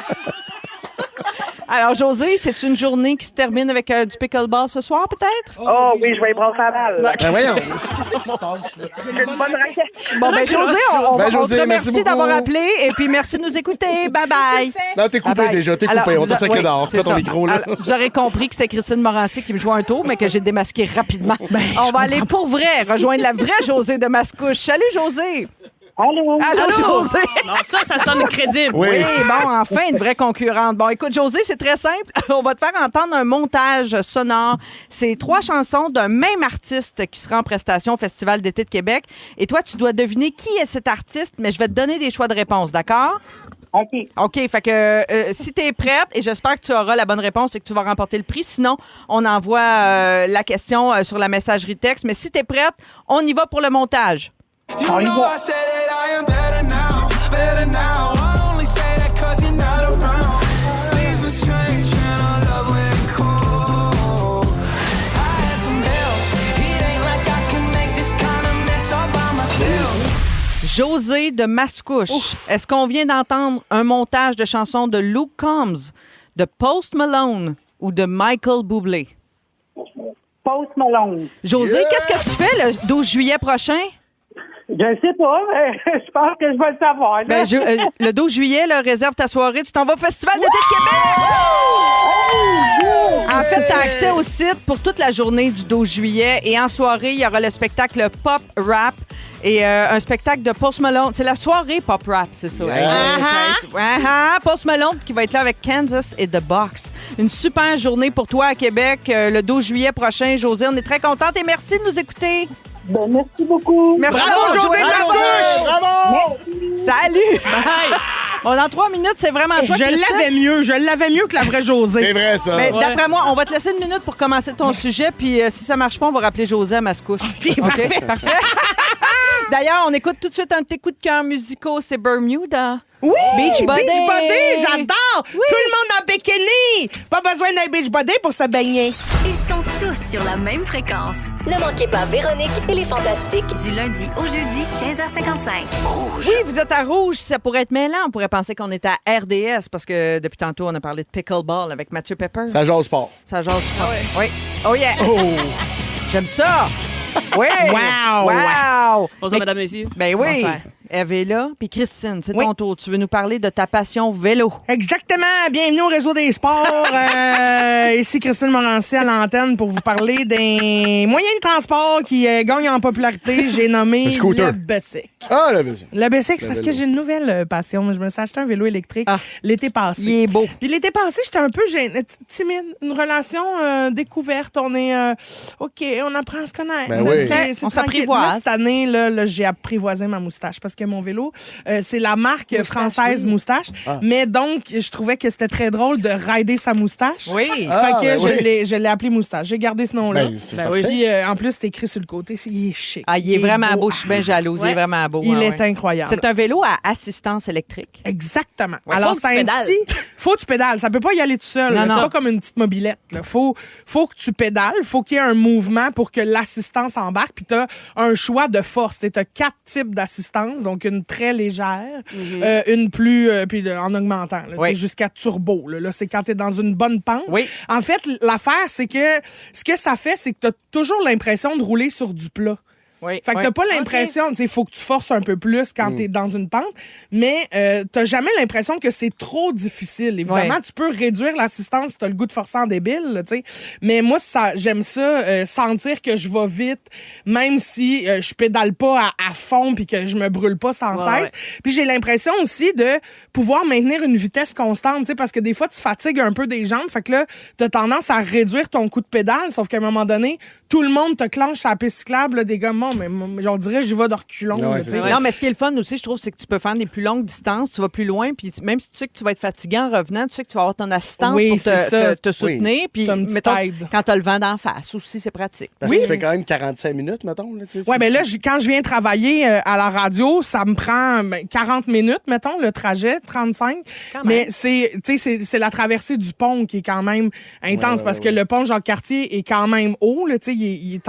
Alors, José, c'est une journée qui se termine avec du pickleball ce soir, peut-être? Oh oui, je vais y brasser la balle. Ben voyons, qu'est-ce qui se passe, là? J'ai une bonne raquette. Bon, ben José, on Ben, te José, remercie merci d'avoir beaucoup. appelé et puis merci de nous écouter. Bye-bye. Non, t'es coupé Bye-bye. déjà, t'es Alors, coupé. On vous t'a sacré oui, dehors. c'est Prends ton ça. micro, là. Alors, vous aurez compris que c'était Christine Morancy qui me joue un tour, mais que j'ai démasqué rapidement. On va aller pour vrai rejoindre la vraie José de Mascouche. Salut, José. Allô? Allô, José. Non, ça sonne crédible. Oui. Oui, bon, enfin, une vraie concurrente. Bon, écoute, José, c'est très simple. On va te faire entendre un montage sonore. C'est 3 chansons d'un même artiste qui sera en prestation au Festival d'été de Québec. Et toi, tu dois deviner qui est cet artiste, mais je vais te donner des choix de réponse, d'accord? OK. OK, fait que si tu es prête, et j'espère que tu auras la bonne réponse et que tu vas remporter le prix, sinon, on envoie la question sur la messagerie texte. Mais si tu es prête, on y va pour le montage. On y va. José de Mascouche. Est-ce qu'on vient d'entendre un montage de chansons de Luke Combs, de Post Malone ou de Michael Bublé? Post Malone. José, qu'est-ce que tu fais le 12 juillet prochain? Je sais pas, mais je pense que je vais le savoir. là. Ben, le 12 juillet, là, réserve ta soirée. Tu t'en vas au Festival d'été de Québec! En fait, tu as accès au site pour toute la journée du 12 juillet. Et en soirée, il y aura le spectacle Pop Rap et un spectacle de Post Malone. C'est la soirée Pop Rap, c'est ça. Yes. Post Malone qui va être là avec Kansas et The Box. Une super journée pour toi à Québec le 12 juillet prochain. José, on est très contente et merci de nous écouter. Ben, merci beaucoup. Merci Bravo, d'avoir José joué. Mascouche! Bravo! Salut! Bon, dans 3 minutes, c'est vraiment toi, Je Christine. l'avais mieux que la vraie José. C'est vrai, ça. Mais d'après moi, on va te laisser 1 minute pour commencer ton sujet, puis si ça marche pas, on va rappeler José à Mascouche. OK? Parfait. D'ailleurs, on écoute tout de suite un de tes coups de cœur musicaux, c'est Bermuda. Oui! Beach Body. J'adore! Tout le monde en bikini! Pas besoin d'un beach body pour se baigner. Ils sont tous sur la même fréquence. Ne manquez pas Véronique et les Fantastiques. Du lundi au jeudi, 15h55. Oui, vous êtes à Rouge, ça pourrait être mêlant. On pourrait penser qu'on est à RDS parce que depuis tantôt, on a parlé de pickleball avec Mathieu Pepper. Ça jase sport. Ça jase pas. Oui. Oh yeah! J'aime ça! Oui! Wow! Wow! Bonjour, mesdames, messieurs. Ben oui! Bonsoir. Eve est là. Puis Christine, c'est Oui. ton tour. Tu veux nous parler de ta passion vélo. Exactement. Bienvenue au Réseau des sports. Ici Christine Morancy à l'antenne pour vous parler des moyens de transport qui gagnent en popularité. J'ai nommé Le scooter. le bicycle. Ah, la maison. Le bicycle, c'est Le parce que vélo. j'ai une nouvelle passion. Je me suis acheté un vélo électrique Ah. l'été passé. Il est beau. Puis l'été passé, j'étais un peu timide. Une relation découverte. On est... OK, on apprend à se connaître. Ben oui. C'est On tranquille. s'apprivoise. Là, cette année, là, j'ai apprivoisé ma moustache parce que mon vélo, c'est la marque française Moustache. Ah. Mais donc, je trouvais que c'était très drôle de rider sa moustache. Oui. Ah, Fait que ben oui. je l'ai appelé Moustache. J'ai gardé ce nom-là. Ben, c'est Ben parfait. Puis, en plus, c'est écrit sur le côté. Il est chic. Ah, il est vraiment beau. Je suis bien jalouse. Il est Ouais. vraiment beau. Il ouais, est ouais. incroyable. C'est un vélo à assistance électrique. Exactement. Ouais, Alors, faut que tu c'est un pédales. petit... Faut que tu pédales. Ça peut pas y aller tout seul. Non, là. non. C'est pas comme une petite mobilette. Là. Faut que tu pédales. Faut qu'il y ait un mouvement pour que l'assistance embarque. Puis t'as un choix de force. T'as 4 types d'assistance. Donc, une très légère, une plus... puis en augmentant. Là, Oui. t'sais, jusqu'à turbo. Là, c'est quand t'es dans une bonne pente. Oui. En fait, l'affaire, c'est que ce que ça fait, c'est que t'as toujours l'impression de rouler sur du plat. Oui. Fait que t'as pas l'impression, tu sais, il faut que tu forces un peu plus quand t'es dans une pente, mais t'as jamais l'impression que c'est trop difficile. Évidemment, tu peux réduire l'assistance si t'as le goût de forcer en débile, tu sais. Mais moi, j'aime ça, sentir que je vais vite, même si je pédale pas à fond puis que je me brûle pas sans cesse. Puis j'ai l'impression aussi de pouvoir maintenir une vitesse constante, tu sais, parce que des fois, tu fatigues un peu des jambes, fait que là, t'as tendance à réduire ton coup de pédale, sauf qu'à un moment donné, tout le monde te clenche sur la piste cyclable, là, des gars, mais on dirait que j'y vais de reculons. Non, mais ce qui est le fun aussi, je trouve, c'est que tu peux faire des plus longues distances, tu vas plus loin, puis même si tu sais que tu vas être fatigué en revenant, tu sais que tu vas avoir ton assistance pour te soutenir, puis mettons, quand tu as le vent d'en face aussi, c'est pratique. Parce que tu fais quand même 45 minutes, mettons. Oui, mais là, quand je viens travailler à la radio, ça me prend 40 minutes, mettons, le trajet, 35. Mais c'est la traversée du pont qui est quand même intense, parce que le pont Jacques-Cartier est quand même haut, là, tu sais, il est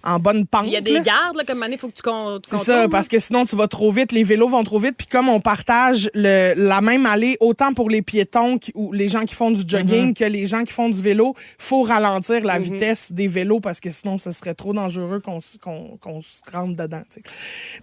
en bonne pente. Il y a des gardes, là, comme année, il faut que tu contournes. C'est ça, parce que sinon, tu vas trop vite, les vélos vont trop vite. Puis comme on partage la même allée, autant pour les piétons ou les gens qui font du jogging que les gens qui font du vélo, faut ralentir la vitesse des vélos parce que sinon, ce serait trop dangereux qu'on se rentre dedans. T'sais.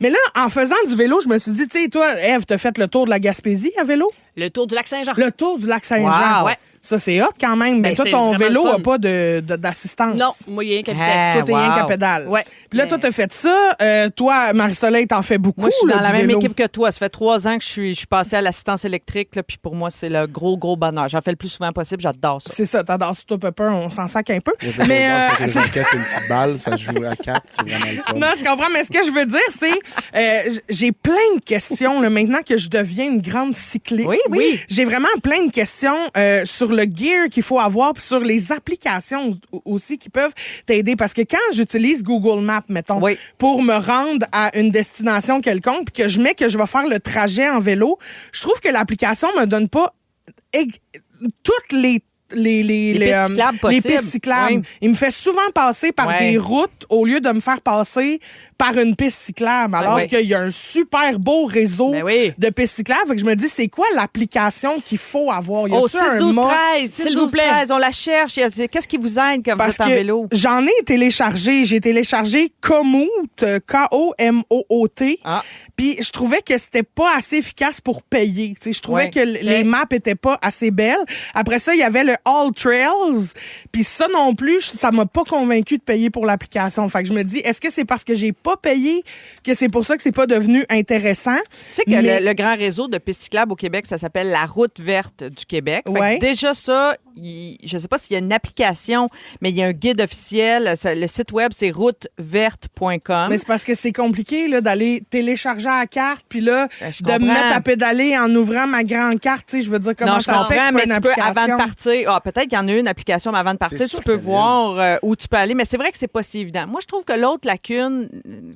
Mais là, en faisant du vélo, je me suis dit, tu sais, toi, Ève, t'as fait le tour de la Gaspésie à vélo? Le tour du Lac-Saint-Jean. Le tour du Lac-Saint-Jean. Ouais. Ça, c'est hot quand même. Mais toi, ton vélo n'a pas d'assistance. Non, moi, il y a rien qu'à vitesse. Toi, t'es rien qu'à pédale. Ouais. Puis là, toi, t'as fait ça. Toi, Marie-Soleil, t'en fais beaucoup. Moi, je suis dans la même vélo. équipe que toi. Ça fait 3 ans que je suis passée à l'assistance électrique. Là, puis pour moi, c'est le gros bonheur. J'en fais le plus souvent possible. J'adore ça. C'est ça. T'adores ça, toi, Pepper. On s'en sac un peu. Mais une petite balle, ça se joue à 4. C'est vraiment le fun. Non, je comprends. Mais ce que je veux dire, c'est j'ai plein de questions là, maintenant que je deviens une grande cycliste. Oui. J'ai vraiment plein de questions sur le gear qu'il faut avoir puis sur les applications aussi qui peuvent t'aider. Parce que quand j'utilise Google Maps, mettons, pour me rendre à une destination quelconque puis que je mets que je vais faire le trajet en vélo, je trouve que l'application me donne pas toutes les pistes cyclables. Oui. Il me fait souvent passer par des routes au lieu de me faire passer par une piste cyclable. Alors qu'il y a un super beau réseau de pistes cyclables. Fait que je me dis, c'est quoi l'application qu'il faut avoir? Au 6-12-13, s'il vous plaît. On la cherche. Qu'est-ce qui vous aide quand vous êtes en vélo? J'en ai téléchargé. J'ai téléchargé Komoot, K-O-M-O-O-T. Puis je trouvais que c'était pas assez efficace pour payer. T'sais, je trouvais que les maps étaient pas assez belles. Après ça, il y avait le All Trails. Puis ça non plus, ça m'a pas convaincu de payer pour l'application. Fait que je me dis, est-ce que c'est parce que j'ai pas payé que c'est pour ça que c'est pas devenu intéressant? Tu sais que le grand réseau de pistes cyclables au Québec, ça s'appelle la Route verte du Québec. Fait que déjà ça, je sais pas s'il y a une application, mais il y a un guide officiel. Le site web, c'est routeverte.com. Mais c'est parce que c'est compliqué là, d'aller télécharger à la carte, puis là, de me mettre à pédaler en ouvrant ma grande carte. Tu sais, je veux dire, comment ça se fait que c'est pas une application? Avant de partir, peut-être qu'il y en a une application, mais avant de partir, tu peux voir où tu peux aller. Mais c'est vrai que c'est pas si évident. Moi, je trouve que l'autre lacune,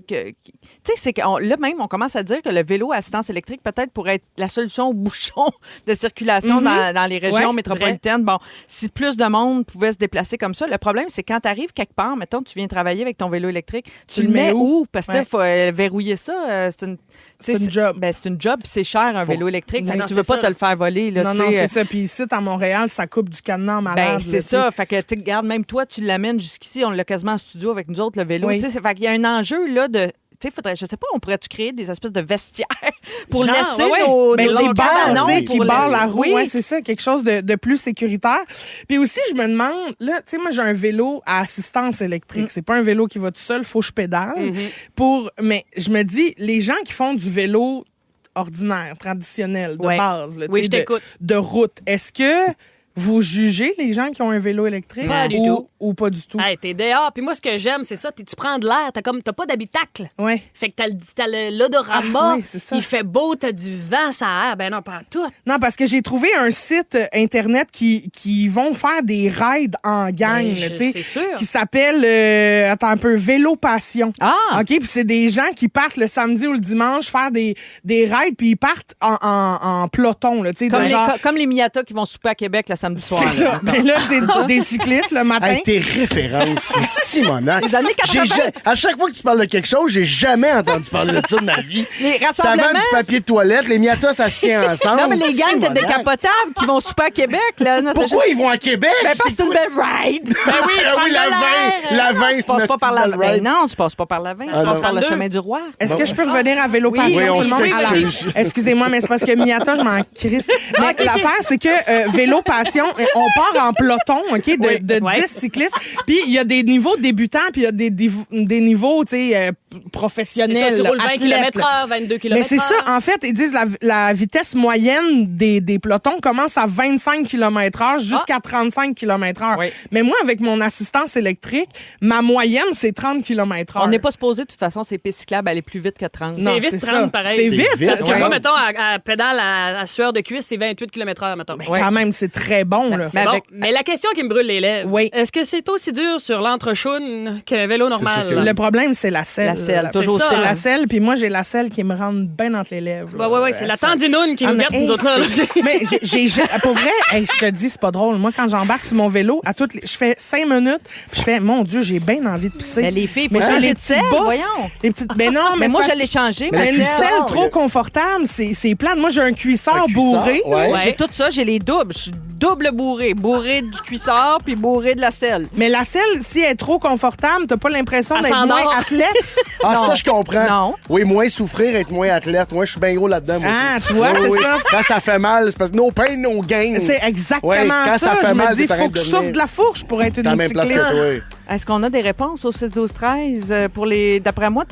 tu sais, c'est que là même, on commence à dire que le vélo à assistance électrique peut-être pourrait être la solution au bouchon de circulation dans les régions métropolitaines. Bon, si plus de monde pouvait se déplacer comme ça, le problème, c'est quand tu arrives quelque part, mettons, tu viens travailler avec ton vélo électrique, tu le mets où? Parce qu'il faut verrouiller ça. C'est une job. C'est une job, c'est cher un vélo électrique. Tu veux pas te le faire voler. Là, non, c'est ça. Puis ici, à Montréal, ça coupe du cadenas malade. C'est ça. Fait que, tu regarde, même toi, tu l'amènes jusqu'ici. On l'a quasiment en studio avec nous autres, le vélo. Fait qu'il y a un enjeu là de... Faudrait, je sais pas, on pourrait-tu créer des espèces de vestiaires pour laisser nos barres qui barrent la roue. Oui, c'est ça, quelque chose de plus sécuritaire. Puis aussi, je me demande, là, tu sais, moi, j'ai un vélo à assistance électrique. C'est pas un vélo qui va tout seul, faut que je pédale. Mais je me dis, les gens qui font du vélo ordinaire, traditionnel, de base, là, je t'écoute. De route, est-ce que vous jugez les gens qui ont un vélo électrique ou pas du tout? Hey, t'es dehors. Puis moi, ce que j'aime, c'est ça. Tu prends de l'air. T'as pas d'habitacle. Ouais. Fait que t'as l'odorama. C'est ça. Il fait beau, t'as du vent, ça aère. Ben non, pas tout. Non, parce que j'ai trouvé un site Internet qui vont faire des rides en gang, c'est sûr. qui s'appelle, attends un peu, Vélo Passion. OK? Puis c'est des gens qui partent le samedi ou le dimanche faire des rides, puis ils partent en peloton, là, tu sais. Comme les Miata qui vont souper à Québec le samedi soir. C'est ça. Mais là, c'est des cyclistes le matin. Hey, tes références, c'est Simonac. Les années 80. À chaque fois que tu parles de quelque chose, j'ai jamais entendu parler de ça de ma vie. Ça vend du papier de toilette, les Miatas, ça se tient ensemble. Non, mais les gangs de décapotables qui vont souper à Québec. Là, pourquoi ils vont à Québec? Parce que c'est une belle ride. La la 20, Tu passes pas par la 20. ride. Non, tu passes pas par la 20. Tu passes par le chemin du roi. Est-ce que je peux revenir à Vélo Passion, Oui, on tout le monde? s'excuse. Alors, excusez-moi, mais c'est parce que Miata, je m'en crisse. Mais l'affaire, c'est que Vélo Passion, on part en peloton, OK, de 10 cyclistes. Puis il y a des niveaux débutants, puis il y a des niveaux, tu sais, professionnels, C'est ça, tu roules 20 athlètes. km/h, 22 km/h. Mais c'est ça, en fait, ils disent la vitesse moyenne des pelotons commence à 25 km/h jusqu'à 35 km/h. Oui. Mais moi, avec mon assistance électrique, ma moyenne, c'est 30 km/h. On n'est pas supposé, de toute façon, ces pistes cyclables aller plus vite que 30. Non, C'est vite c'est 30, ça. pareil. C'est vite. vite, Parce que ouais. moi, mettons, à pédale à sueur de cuisse, c'est 28 km/h, mettons. Quand même, c'est très bon, là. Mais Bon, avec- mais la question qui me brûle les lèvres, Oui. est-ce que c'est aussi dur sur l'entrechoune qu'un vélo normal? sûr que Le problème, c'est la selle. La selle, toujours c'est selle. la selle, puis moi, j'ai la selle qui me rentre bien entre les lèvres. là. Ouais, c'est la tendinoune qui nous mais, gâte, nous autres. là. mais pour vrai, hey, je te dis, c'est pas drôle. Moi, quand j'embarque sur mon vélo, je fais 5 minutes, puis je fais, mon Dieu, j'ai bien envie de pisser. Mais les filles, il Mais faut ça, changer les de selle, petites bosses, voyons. les petites, mais non, Mais c'est moi, parce- je l'ai changé. mais ma une selle. selle trop confortable, c'est plate. Moi, j'ai un cuissard Un cuissard, bourré. ouais. J'ai tout ça, j'ai les doubles. Je suis double bourré. Bourré du cuissard puis bourré de la selle. Mais la selle, si elle est trop confortable, t'as pas l'impression Elle d'être s'endort. moins athlète. Ah, Non. ça, je comprends. Non. Oui, moins souffrir, être moins athlète. Moi, je suis bien gros là-dedans. moi. Ah, tu vois, c'est ça. Quand ça fait mal, c'est parce que no pain, no gain. C'est exactement Ouais, quand ça fait je mal, me dis, t'es en train faut de que je devenir- souffre de la fourche pour être T'es en une même place cycliste. que toi. Est-ce qu'on a des réponses au 6-12-13 pour les. D'après moi,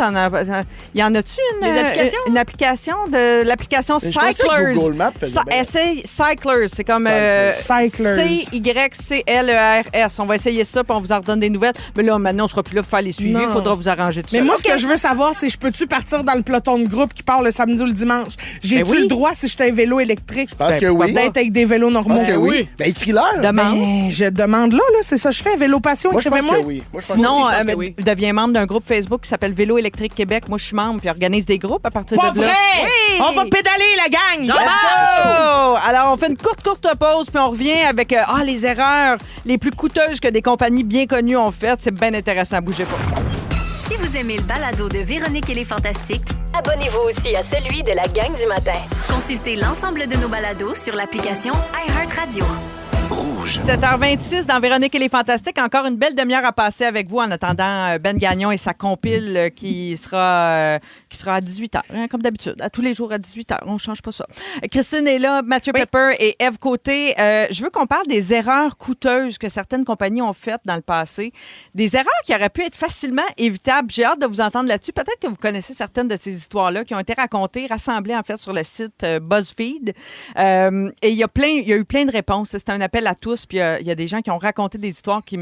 y en a-tu une, Des applications? une application de l'application Mais je pensais que Cyclers? Google Maps faisait bien. Essaye Cyclers. C'est comme Cyclers. CYCLERS. On va essayer ça, puis on vous en redonne des nouvelles. Mais là, maintenant, on sera plus là pour faire les suivis. Non. Il faudra vous arranger tout Mais ça. moi, ce que je veux savoir, c'est je peux-tu partir dans le peloton de groupe qui part le samedi ou le dimanche? J'ai-tu Ben oui. le droit, si j'étais un vélo électrique, Je pense que pourquoi oui. d'être avec des vélos Je normaux? pense que oui. oui. Ben, écris-leur. Demande. Ben, je demande là, c'est ça que je fais. Vélo Passion, Moi, je pense écrivez-moi. que oui. Moi, je pense Sinon, aussi, je pense que oui. deviens membre d'un groupe Facebook qui s'appelle Vélo électrique Québec. Moi, je suis membre, puis organise des groupes à partir Pas de là. vrai! Oui! On va pédaler, la gang! Jean- Oh! Alors, on fait une courte pause, puis on revient avec les erreurs les plus coûteuses que des compagnies bien connues ont faites. C'est bien intéressant. Bougez pas. Si vous aimez le balado de Véronique et les Fantastiques, Abonnez-vous aussi à celui de la gang du matin. consultez l'ensemble de nos balados sur l'application iHeartRadio. 7h26 dans Véronique et les Fantastiques. Encore une belle demi-heure à passer avec vous en attendant Ben Gagnon et sa compile qui sera à 18h, hein, comme d'habitude. À tous les jours à 18h. On ne change pas ça. Christine est là, Mathieu Pepper et Eve Côté. Je veux qu'on parle des erreurs coûteuses que certaines compagnies ont faites dans le passé. Des erreurs qui auraient pu être facilement évitables. J'ai hâte de vous entendre là-dessus. Peut-être que vous connaissez certaines de ces histoires-là qui ont été racontées, rassemblées en fait sur le site BuzzFeed. Et il y a eu plein de réponses. C'était un appel à tous. Puis il y a des gens qui ont raconté des histoires que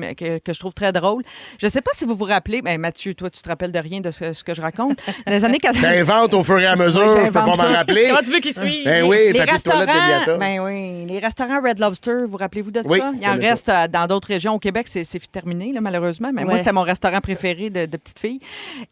je trouve très drôles. Je ne sais pas si vous vous rappelez, ben, Mathieu, toi, tu te rappelles de rien de ce que je raconte. Dans les années 80. J'invente au fur et à mesure. Ouais, Je peux pas j'invente m'en tout. rappeler. Comment tu veux qu'il suive? Ben oui, les papier de toilette de Biata. restaurants, ben oui, les restaurants Red Lobster, vous rappelez-vous de Oui, ça? Il je en connais reste dans d'autres régions. Au Québec, c'est terminé, là, malheureusement. Mais moi, Ouais. c'était mon restaurant préféré de petite fille.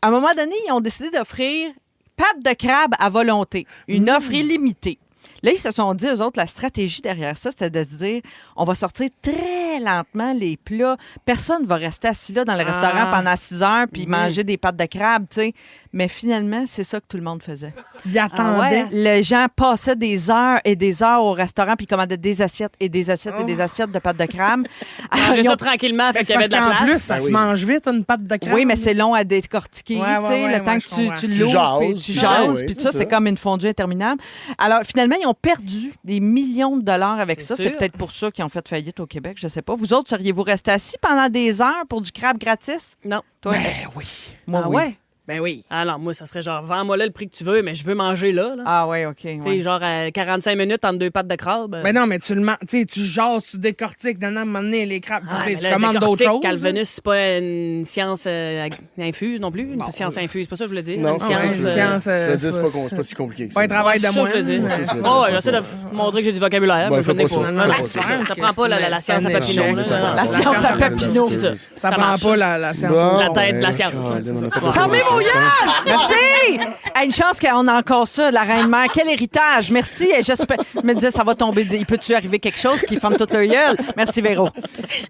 À un moment donné, ils ont décidé d'offrir pâtes de crabe à volonté, une offre illimitée. Là, ils se sont dit, eux autres, la stratégie derrière ça, c'était de se dire, on va sortir très lentement les plats. Personne ne va rester assis là dans le restaurant pendant 6 heures puis manger des pâtes de crabe, tu sais. Mais finalement, c'est ça que tout le monde faisait. Il attendait. Les gens passaient des heures et des heures au restaurant puis ils commandaient des assiettes et des assiettes et des assiettes de pâtes de crabe. Manger Ils ont- ça tranquillement, fait Fait que qu'il y avait de la parce qu'en place. plus, ça Ben se oui. mange vite, une pâte de crabe. Oui, mais c'est long à décortiquer, Ouais, tu sais, ouais, le temps ouais, que je comprends. tu Tu l'ouvres, jases. puis tu Ah jases, oui, puis c'est ça, ça. c'est comme une fondue interminable. Alors, finalement, ils ont perdu des millions de dollars avec C'est ça. C'est sûr. peut-être pour ça qu'ils ont fait faillite au Québec, je sais pas. Vous autres, seriez-vous restés assis pendant des heures pour du crabe gratis? Non. Toi, Ben oui. moi, Ah oui. ouais? Ben oui. Alors, moi, ça serait genre, vends-moi là le prix que tu veux, mais je veux manger là. Ah ouais, OK. Tu sais, ouais. genre 45 minutes entre deux pâtes de crabe. Ben non, mais tu le manges, tu sais, tu jases, tu décortiques, à un moment donné, les crabes, Ah, tu sais, mais tu là, commandes d'autres décortique, choses. Calvenus, c'est pas une science infuse non plus. Une science infuse, c'est pas ça que je voulais dire. Non, une c'est ouais, science. une science, Je veux dire, c'est c'est pas si compliqué que ça. Pas un travail de c'est ça moi. que je veux dire. Ouais. Oh, ouais, j'essaie de montrer que j'ai du vocabulaire. Ben, mais fais je n'ai pas ça. pas. Non, non, Non, c'est ça sûr ça que prend pas c'est la science à un papillon. échec, là. ça Non, prend La science à Papineau. C'est ça. Ça prend marche. pas la science. Bon, La tête de la ben, science. Colin, on a fait Ouais. le Fermez tour vos de ça. Merci! Hey, une chance qu'on a encore ça, la reine-mère. Quel héritage! Merci. Et j'espère. Je me disais, ça va tomber. Il peut-tu arriver quelque chose qui ferme toute leur gueule? Merci, Véro.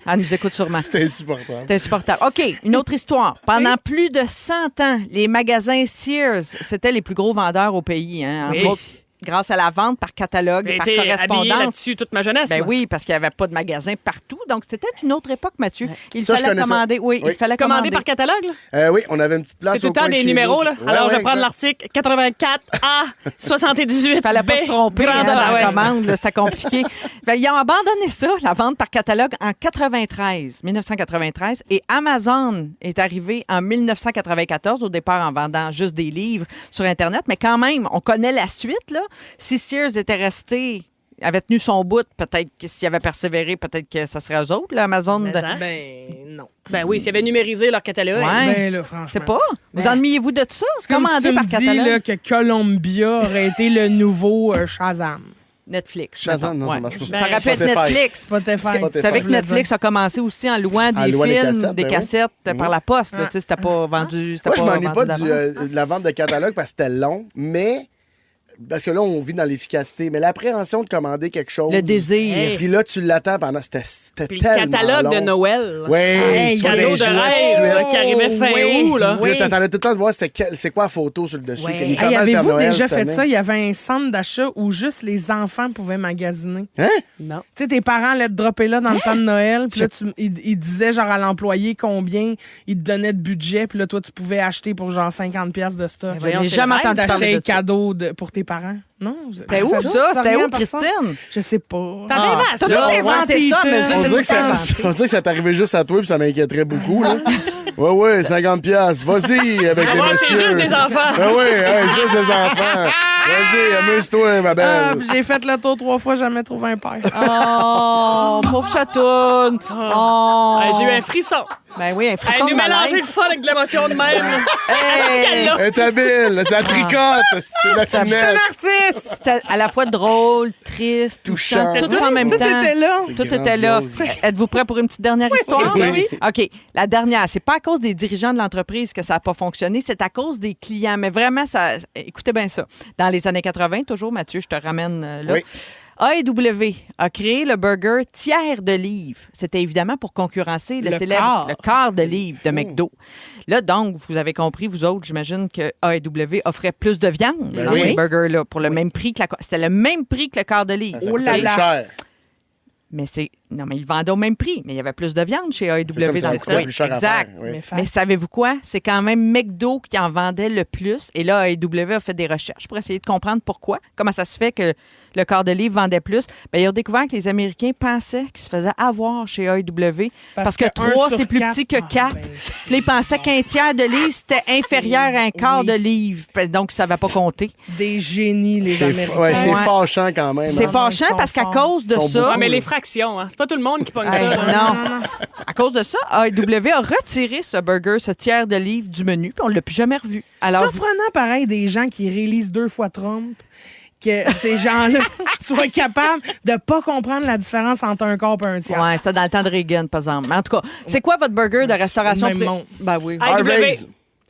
Elle nous écoute sûrement. C'est insupportable. C'est insupportable. OK, une autre histoire. Pendant plus de 100 ans, les magasins Sears, c'était les plus gros vendeurs au pays. Hein, entre Oui. autres. grâce à la vente par catalogue et par J'ai été habillée correspondance. là-dessus toute ma jeunesse. Ben moi. oui, parce qu'il n'y avait pas de magasin partout. Donc, c'était une autre époque, Mathieu. Il Ça, je fallait connais ça. commander. Oui, Oui. il fallait Commandé commander. par catalogue, là? Oui, on avait une petite place C'est tout au le temps coin de des chez numéros, nous. là. Ouais, Alors, je ouais, vais prendre exact. l'article 84 A 78 Il fallait pas se tromper dans la commande, là, c'était compliqué. Ils ont abandonné ça, la vente par catalogue, en 1993. Et Amazon est arrivé en 1994, au départ en vendant juste des livres sur Internet. Mais quand même, on connaît la suite. Là. Si Sears était resté, avait tenu son bout, peut-être que s'il avait persévéré, peut-être que ça serait eux autres, là, Amazon. Mais ça. Non. Ben oui, s'ils avaient numérisé leur catalogue. Ouais. Ben là, franchement. C'est pas? Vous ennuyez-vous de ça? C'est Comme si commandé tu par me dis catalogue? là, que Columbia aurait été le nouveau Shazam. Netflix. Shazam, non, mettons. ça marche pas. Ça aurait pu être Spotify. Netflix. Spotify. Vous savez que Netflix a commencé aussi en louant des louant les films, cassettes, des ben oui. cassettes par la poste. là. Ah. Tu sais, c'était pas vendu. c'était Moi, je pas m'ennuie vendu pas d'avance. de la vente de catalogue parce que c'était long, mais. Parce que là, on vit dans l'efficacité. Mais l'appréhension de commander quelque chose. Le désir. Hey. Puis là, tu l'attends pendant. C'était Puis le tellement catalogue de long. Noël. Oui, Hey, sur cadeau les de jouets rêve, tout de là, suite. qui arrivait fin oui, août, là. oui. Puis là, t'attendais tout le temps de voir c'est quoi la photo sur le dessus. Ouais. Il est Hey, comment le Père Avez-vous Noël déjà cette fait année? ça? Il y avait un centre d'achat où juste les enfants pouvaient magasiner. Hein? Non. Tu sais, tes parents allaient te dropper là dans le temps de Noël, puis là, ils disaient genre à l'employé combien ils te donnaient de budget, puis là, toi, tu pouvais acheter pour genre 50$ de stock. Je voyons, n'ai c'est jamais vrai, entendu D'acheter parler un de ça. cadeau pour tes parents. Non? C'était où, ça? C'était où, Christine? Je sais pas. T'as rêvé à T'as ça? tout inventé ça, mais On je On sais dirait, pas que ça, inventé. on dirait que ça t'arrivait juste à toi puis ça m'inquiéterait beaucoup. Là. Ouais, 50$. Vas-y avec les Ouais, c'est messieurs. juste des enfants. Juste des enfants. Vas-y, amuse-toi, ma belle. Ah, puis j'ai fait le tour 3 fois, jamais trouvé un père. Oh, pauvre chatoune. Oh. Hey, j'ai eu un frisson. Ben oui, un Elle frisson de nous mélanger malaise. le fun avec de l'émotion de même. Hey. là. Elle est habile, ça tricote, c'est la Je suis un finesse. artiste! C'était à la fois drôle, triste, touchant, Touchant. tout en même Tout temps. était là. Tout était là. grandiose. Êtes-vous prêts pour une petite dernière histoire? oui. OK. La dernière, c'est pas à cause des dirigeants de l'entreprise que ça n'a pas fonctionné, c'est à cause des clients. Mais vraiment, ça. Écoutez bien ça. Dans les années 80, toujours, Mathieu, je te ramène là. Oui. A&W a créé le burger tiers de livre. C'était évidemment pour concurrencer le Le célèbre quart. le quart de livre de McDo. Là, donc, vous avez compris, vous autres, j'imagine que A&W offrait plus de viande dans oui. ces burgers-là pour le même prix que c'était le même prix que le quart de livre. Ça Oh là coûtait là. cher. Mais c'est. Non, mais ils vendaient au même prix, mais il y avait plus de viande chez A&W C'est ça, mais ça dans le coûtait coin. plus cher à Exact. faire, oui. Mais Mais savez-vous quoi? C'est quand même McDo qui en vendait le plus. Et là, A&W a fait des recherches pour essayer de comprendre pourquoi. Comment ça se fait que le quart de livre vendait plus? Bien, ils ont découvert que les Américains pensaient qu'ils se faisaient avoir chez A&W parce que que 3, un sur c'est plus 4, petit que 4. ben, Là, ils pensaient qu'un tiers de livre, c'était inférieur à un quart Oui. de livre. Donc, ça ne va pas compter. Des génies, les C'est Américains. c'est Ouais. fâchant quand même. C'est hein. fâchant ils parce qu'à sont cause de Ils sont ça... Ouais, mais les fractions, hein. C'est pas tout le monde qui pogne Hey, ça. là. non. À cause de ça, A&W a retiré ce burger, ce tiers de livre du menu, puis on ne l'a plus jamais revu. Alors, Surprenant, pareil, des gens qui réalisent 2 fois Trump, que ces gens-là soient capables de pas comprendre la différence entre un corps et un tiers. ouais, c'était dans le temps de Reagan, par exemple. Mais en tout cas, c'est quoi votre burger de restauration? le même monde. Ben oui. Ah, Harvey's.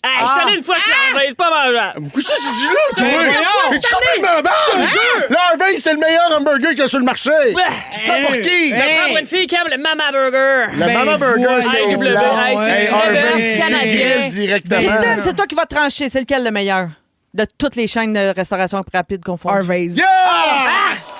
Hey, je t'en ai une fois que c'est pas mangeable. Qu'est-ce que tu dis là, toi? voyons! Es-tu complètement barge? Le Harvey's, c'est le meilleur hamburger qu'il y a sur le marché. Tu prends pour qui? Je vais prendre une fille qui aime le Mama Burger. Le Ben Mama Burger, voilà. c'est Hey, au W, blanc. hey, c'est Hey, du Harvey's, level c'est canadien. grill directement. Christine, c'est toi qui vas trancher. C'est lequel le meilleur? De toutes les chaînes de restauration rapide confondues. Harvey's. Yeah!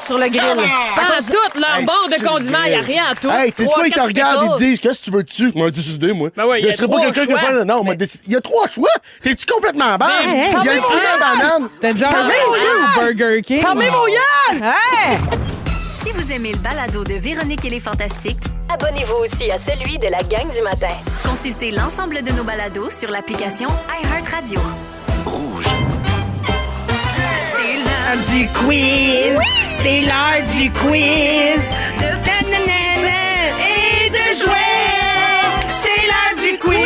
Sur le grill. Dans toute leur Hey, barre de c'est condiments, il n'y a vrai. rien en tout. Hey, tu sais quoi, ils te 3-4 regardent, ils te pickles. disent, qu'est-ce que tu veux dessus? Moi, décidé, moi. Ben ouais, il y a Je serais pas 3 quelqu'un qui choix. fait, non, on m'a décidé. Il y a 3 choix. T'es-tu complètement barge? Il y a le poulet à banane. T'as dit Harvey's, toi, ou Burger King? Fermez vos yeux! Hey! Si vous aimez le balado de Véronique et les Fantastiques, Abonnez-vous aussi à celui de la gang du matin. consultez l'ensemble de nos balados sur l'application iHeartRadio. Rouge. C'est l'heure Du quiz! C'est l'heure du quiz! de Et de jouer! C'est l'heure du quiz!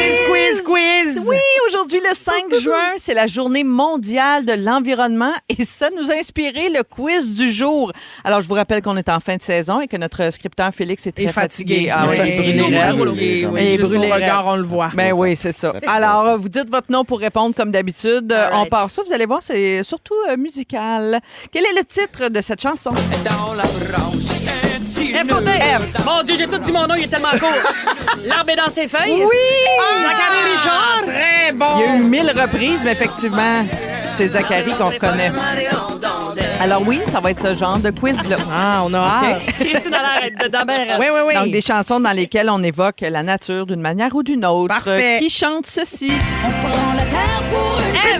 Oui, aujourd'hui, le 5 juin, c'est la journée mondiale de l'environnement et ça nous a inspiré le quiz du jour. Alors, je vous rappelle qu'on est en fin de saison et que notre scripteur Félix est très Et fatigué. Ah oui, Fatigué. brûlé raide. Oui, oui, Et juste brûlé au regard, raide. on le voit. Ben oui, c'est ça. Alors, vous dites votre nom pour répondre comme d'habitude. All right. On part ça, vous allez voir, c'est surtout musical. Quel est le titre de cette chanson? F côté. Mon Dieu, j'ai tout dit mon nom, il est tellement court. L'arbre est dans ses feuilles. Oui! Zachary Richard. Très bon! Il y a eu 1000 reprises, mais effectivement, c'est Zachary qu'on reconnaît. Alors oui, ça va être ce genre de quiz-là. Ah, on a hâte. Christine a l'air dedans, ben, Oui, oui, oui. Donc, des chansons dans lesquelles on évoque la nature d'une manière ou d'une autre. Parfait. Qui chante ceci?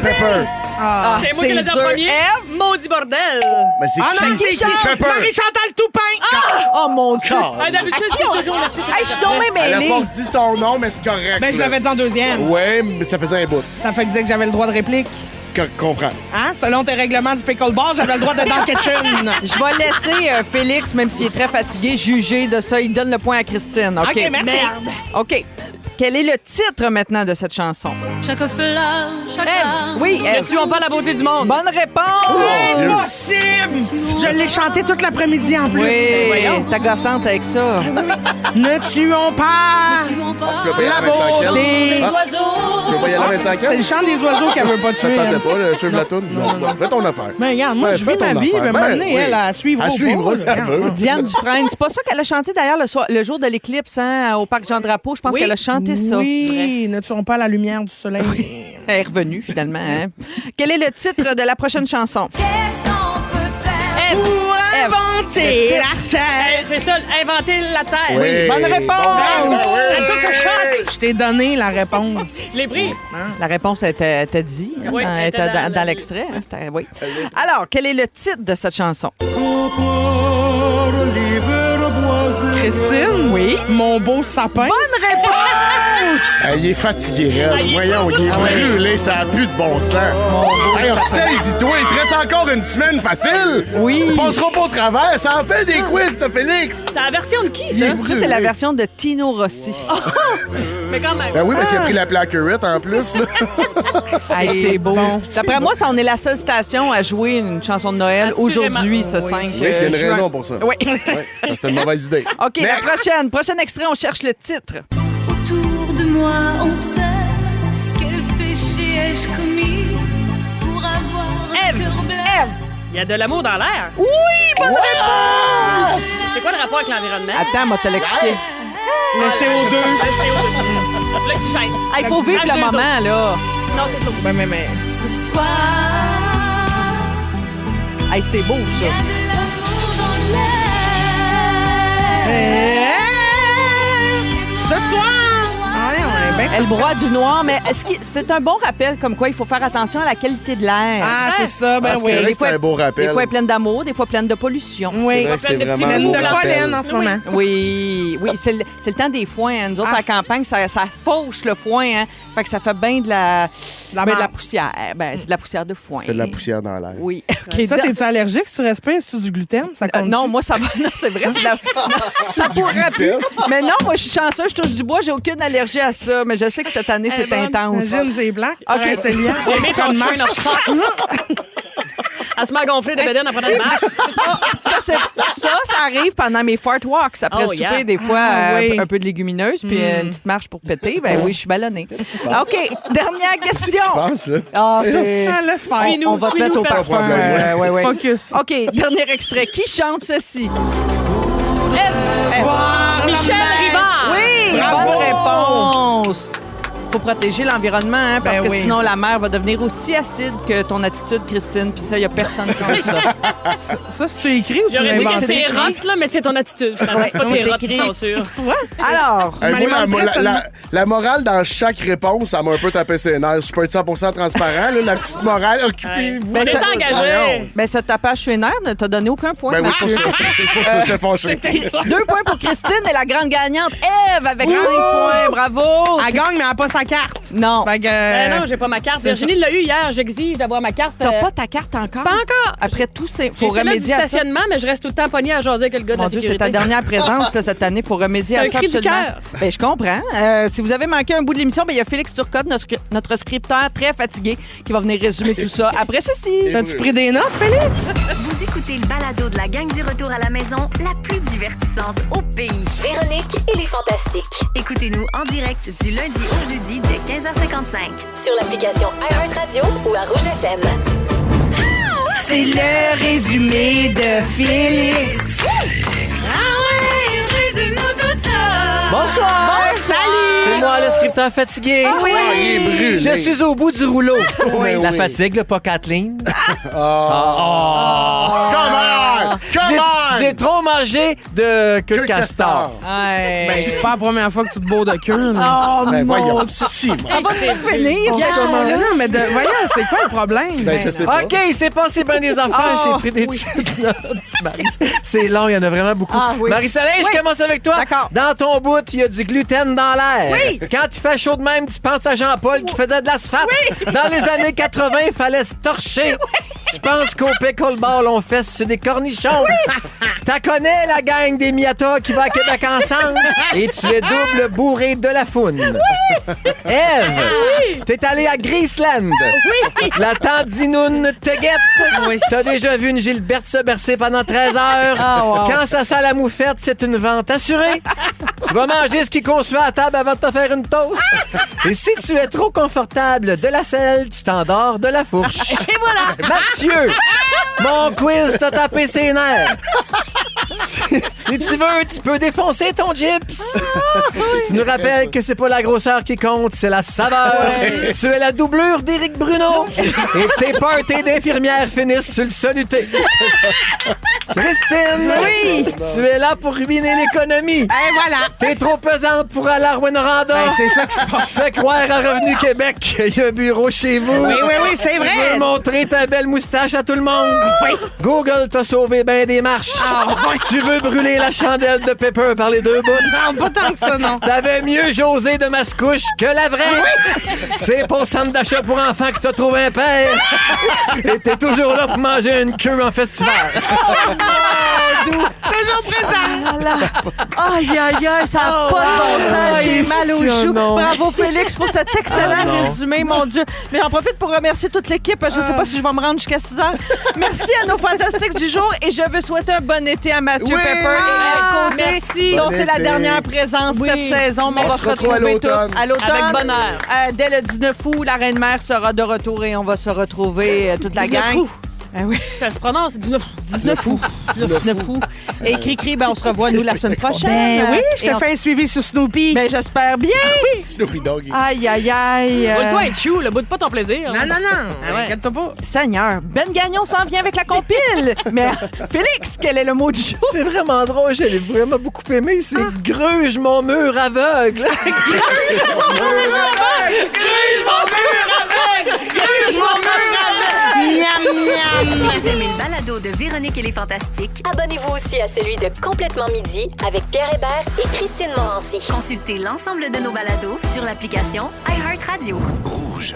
Pepper. Ah. c'est moi qui l'ai dit en dur. premier. Eve? Maudit bordel. Mais c'est Ah non, qui? c'est qui? Pepper. Marie-Chantal Toupin. Oh mon Dieu! Ah, d'habitude, c'est toujours le titre. Hey, je suis donc bien Elle a mêlée. pas dit son nom, mais c'est correct. Ben, je là. l'avais dit en deuxième. Ouais, mais ça faisait un bout. Ça fait que j'avais le droit de réplique. Comprends. Hein? Selon tes règlements du pickleball, j'avais le droit de dans kitchen. Je vais laisser Félix, même s'il est très fatigué, juger de ça. Il donne le point à Christine. OK, OK, merci. OK. Quel est le titre maintenant de cette chanson? Chaque fleur, chaque Oui, Ne tuons pas la beauté du monde. bonne réponse! Dieu. Impossible! Je l'ai chanté toute l'après-midi en plus. Oui, voyons. t'as gossante avec ça. Ne tuons pas Tu veux pas y la aller en même temps qu'elle? beauté. Tu veux pas y aller en même temps C'est qu'elle? le chant des oiseaux qu'elle veut pas Ça tuer. te tentait elle. pas, là, suivre la toune? Non. Fais ton affaire. Ben regarde, moi, Ben, je fais vis ma ton vie, affaire. mais Ben, maintenant, oui. elle, elle suivra Elle au suivra, pas, ça là. veut. Diane Dufresne, c'est pas ça qu'elle a chanté d'ailleurs le jour de l'éclipse hein, au Parc Jean-Drapeau. Je pense Oui. qu'elle a chanté ça. Oui, ne tuons pas la lumière du soleil. Elle est revenue finalement. Hein. Quel est le titre de la prochaine chanson? Ève. Pour inventer la terre. C'est ça, inventer la terre. Oui. Bonne réponse! Elle took a shot. Je t'ai donné la réponse. Je l'ai pris. La réponse était dit. Hein, Oui, elle elle était était dans, dans l'extrait. Hein, oui. Alors, quel est le titre de cette chanson? Christine? Oui. Mon beau sapin. Bonne réponse! Il est fatigué, elle. Ah, il est Voyons, il est brûlé, ça a plus de bon sens. Hey, ressaisis-toi, il te reste encore une semaine facile. Oui. On passera pas au travers, ça en fait des quiz, ça, Félix. C'est la version de qui, Il est ça? brûlé. Ça, c'est la version de Tino Rossi. Mais quand même. Ben oui, parce qu'il a pris la plaquerette en plus. Là. Hey, c'est beau. D'après moi, ça, on est la seule station à jouer une chanson de Noël Assurément. aujourd'hui, ce 5 Oui, il y a une juin. raison pour ça. Oui. Ouais, c'était une mauvaise idée. OK, la Next. prochain extrait, on cherche le titre. Autour de moi, on sait quel péché ai-je commis pour avoir Ève. un cœur blanc. Ève. Il y a de l'amour dans l'air. Oui, bonne réponse! C'est quoi le rapport avec l'environnement? Attends, moi, te l'expliquer. Le CO2. Le CO2. L'oxygène. Il faut vivre le H2O. moment, là. Non, c'est tout. Ben, mais. Ce soir, Hey, c'est beau, il y a ça. de l'amour dans l'air. Ce soir! Ah, ouais, on est bien. Elle broie du noir, mais c'est un bon rappel comme quoi il faut faire attention à la qualité de l'air. Ah, c'est ça, ben Ah, oui. c'est vrai Des que c'est un beau rappel. Des fois, elle est pleine d'amour, des fois pleine de pollution. Oui. vrai que c'est Plein de petits vraiment un Pleine beau de rappel. pollen en ce moment. Oui, c'est le temps des foins. Hein. Nous autres, à la campagne, ça fauche le foin. Hein. Fait que ça fait bien de la marde. poussière. Ben, c'est de la poussière de foin. C'est de la poussière dans l'air. Oui. OK, Ça, t'es-tu allergique si tu respires? C'est-tu du gluten? Ça compte non, moi, ça va. Non, c'est vrai, c'est de la. Ça pourrait plus. Mais non, moi, je suis chanceuse, je touche du bois, j'ai aucune allergie à ça. Mais je sais que cette année, c'est intense. Imagine, c'est blanc. OK. C'est liant. J'ai aimé ton Comme train marche. of thought. Elle se met à gonfler de bédaine après notre marche. Ça arrive pendant mes fart walks. Après Oh, le yeah. souper, des fois, Ah, oui. un peu de légumineuses, puis une petite marche pour péter. Ben oui, je suis ballonnée. OK, dernière question. Qu'est-ce qui se passe, là? Ah, c'est... Ah, laisse faire. Suis-nous, On va te suis-nous, mettre au Pat. parfum. Pas de problème, ouais. Focus. OK, dernier extrait. Qui chante ceci? Ève. Voir la Michel mer. Rivard. Oui, Bravo! bonne réponse. Faut protéger l'environnement, hein, parce Ben que oui. sinon la mer va devenir aussi acide que ton attitude, Christine. Puis ça, il n'y a personne qui veut ça. Ça, c'est-tu écrit ou tu J'aurais l'as dit que inventé? c'est écrit. rotte, là, mais c'est ton attitude. finalement. C'est pas Ouais, tes c'est rottes qui écrit. sont sûres. Tu vois? Alors, Hey, moi, m'alimenterais seulement. la morale dans chaque réponse, ça m'a un peu tapé ses nerfs. Je peux être 100% transparent, là, la petite morale, occupez-vous. On de est ça. engagé. ben, ce tapage sur les nerfs ne t'a donné aucun point. Ben oui, Marc. c'est pour ça que j'étais fâché. 2 points pour Christine et la grande gagnante, Ève, avec 5 points. Bravo. Elle gagne, mais elle n'a pas sa carte. Non, Fait que, Non, j'ai pas ma carte. c'est Virginie l'a eu hier. J'exige d'avoir ma carte. t'as pas ta carte encore? Pas encore. Après tout, il J'ai faut celle-là du remédier à ça. stationnement, mais je reste tout le temps pognée à jaser avec le gars de Mon la Dieu, c'est sécurité. ta dernière présence là, cette année. Il faut remédier C'est à un ça cri du absolument. cœur. Ben, je comprends. Si vous avez manqué un bout de l'émission, ben, il y a Félix Turcotte, notre scripteur très fatigué, qui va venir résumer tout ça après ceci. t'as-tu pris des notes, Félix? Vous écoutez le balado de la gang du retour à la maison, la plus divertissante au pays. Véronique et les Fantastiques. Écoutez-nous en direct du lundi au jeudi dès 15h55. Sur l'application iHeartRadio ou à Rouge FM. C'est le résumé de Félix. Ah ouais, résume-nous tout ça. Bonsoir! Salut! C'est moi, le scripteur fatigué. Oui! Ah, il est brûlé. Je suis au bout du rouleau. Oui, La oui. fatigue, là, pas Kathleen. Come on! J'ai trop mangé de queue de castor. Ouais. Ben, c'est pas la première fois que tu te bourres de queue. là. Oh, Ben mon voyons, Dieu. si, moi. Ça va-tu finir, ce show-là? Non, mais voyons, c'est quoi le problème? Ben, je sais pas. OK, il s'est passé bien des affaires. Oh, J'ai pris des petites notes. C'est long, il y en a vraiment beaucoup. Ah, oui. Marie-Soleil, je commence avec toi. D'accord. Dans ton bout, il y a du gluten dans l'air. Oui. Quand il fait chaud de même, tu penses à Jean-Paul qui faisait de l'asphalte. Dans les années 80, il fallait se torcher. Tu penses qu'au pickleball, on fesse sur des cornichons. T'as connais la gang des Miata qui va à Québec ensemble. Et tu es double bourré de la foune. Ève, t'es allé à Graceland. La tante Dinoune te guette. T'as déjà vu une Gilberte se bercer pendant 13 heures. Ah, wow. Quand ça sent la moufette, c'est une vente assurée. Tu vas manger ce qui conçoit à table avant de te faire une toast. Et si tu es trop confortable de la selle, tu t'endors de la fourche. Et voilà. Mathieu, mon quiz t'a tapé ses nerfs. Si tu veux, tu peux défoncer ton gyps. Tu nous rappelles que c'est pas la grosseur qui compte, c'est la saveur. Tu es la doublure d'Éric Bruno. Et tes parties d'infirmières finissent sur le soluté. Christine, oui, tu es là pour ruiner l'économie. Et voilà! T'es trop pesante pour aller à Rwanda. Ben, c'est ça qui se passe. Tu fais croire à Revenu Québec qu'il y a un bureau chez vous. Oui, c'est Tu vrai. veux montrer ta belle moustache à tout le monde. Oui. Google t'a sauvé bien des marches. Tu veux brûler la chandelle de Pepper par les deux bouts. Non, pas tant que ça, non. T'avais mieux José de Mascouche que la vraie. C'est pas au centre d'achat pour enfants que t'as trouvé un père. Et t'es toujours là pour manger une queue en festival. Toujours présent. Aïe, aïe, aïe, ça n'a pas de bon sens. J'ai mal aux joues. Bravo, Félix, pour cet excellent résumé, mon Dieu. Mais j'en profite pour remercier toute l'équipe. Je ne sais pas si je vais me rendre jusqu'à 6 heures. Merci à nos fantastiques du jour et je veux souhaiter un bon été à Mathieu Pepper et à Côté. Merci. Donc, Bon c'est la été. dernière présence cette saison. Mais on va se retrouve à retrouver tous l'automne. à l'automne. Avec bonheur. Dès le 19 août, la Reine-Mère sera de retour et on va se retrouver toute la 19 gang. août. Ah oui. Ça se prononce, c'est 19 19 août. 19 août. Et Cricri, ben, on se revoit, nous, la semaine prochaine. Ben oui, je Et te on- fais un suivi sur Snoopy. Ben, j'espère bien. Snoopy Doggy. Aïe, aïe, aïe. Roule-toi être chou, le bout de pas ton plaisir. Non, non, non. Ah ouais. Inquiète-toi pas. Seigneur, Ben Gagnon s'en vient avec la compile. Mais Félix, quel est le mot du jour? C'est vraiment drôle, je l'ai vraiment beaucoup aimé. C'est gruge mon mur aveugle. Gruge mon mur aveugle. Gruge mon mur aveugle. Gruge mon mur aveugle. Miam, miam. Si vous aimez le balado de Véronique et les Fantastiques, Abonnez-vous aussi à celui de Complètement Midi avec Pierre Hébert et Christine Morancy. consultez l'ensemble de nos balados sur l'application iHeartRadio. Rouge.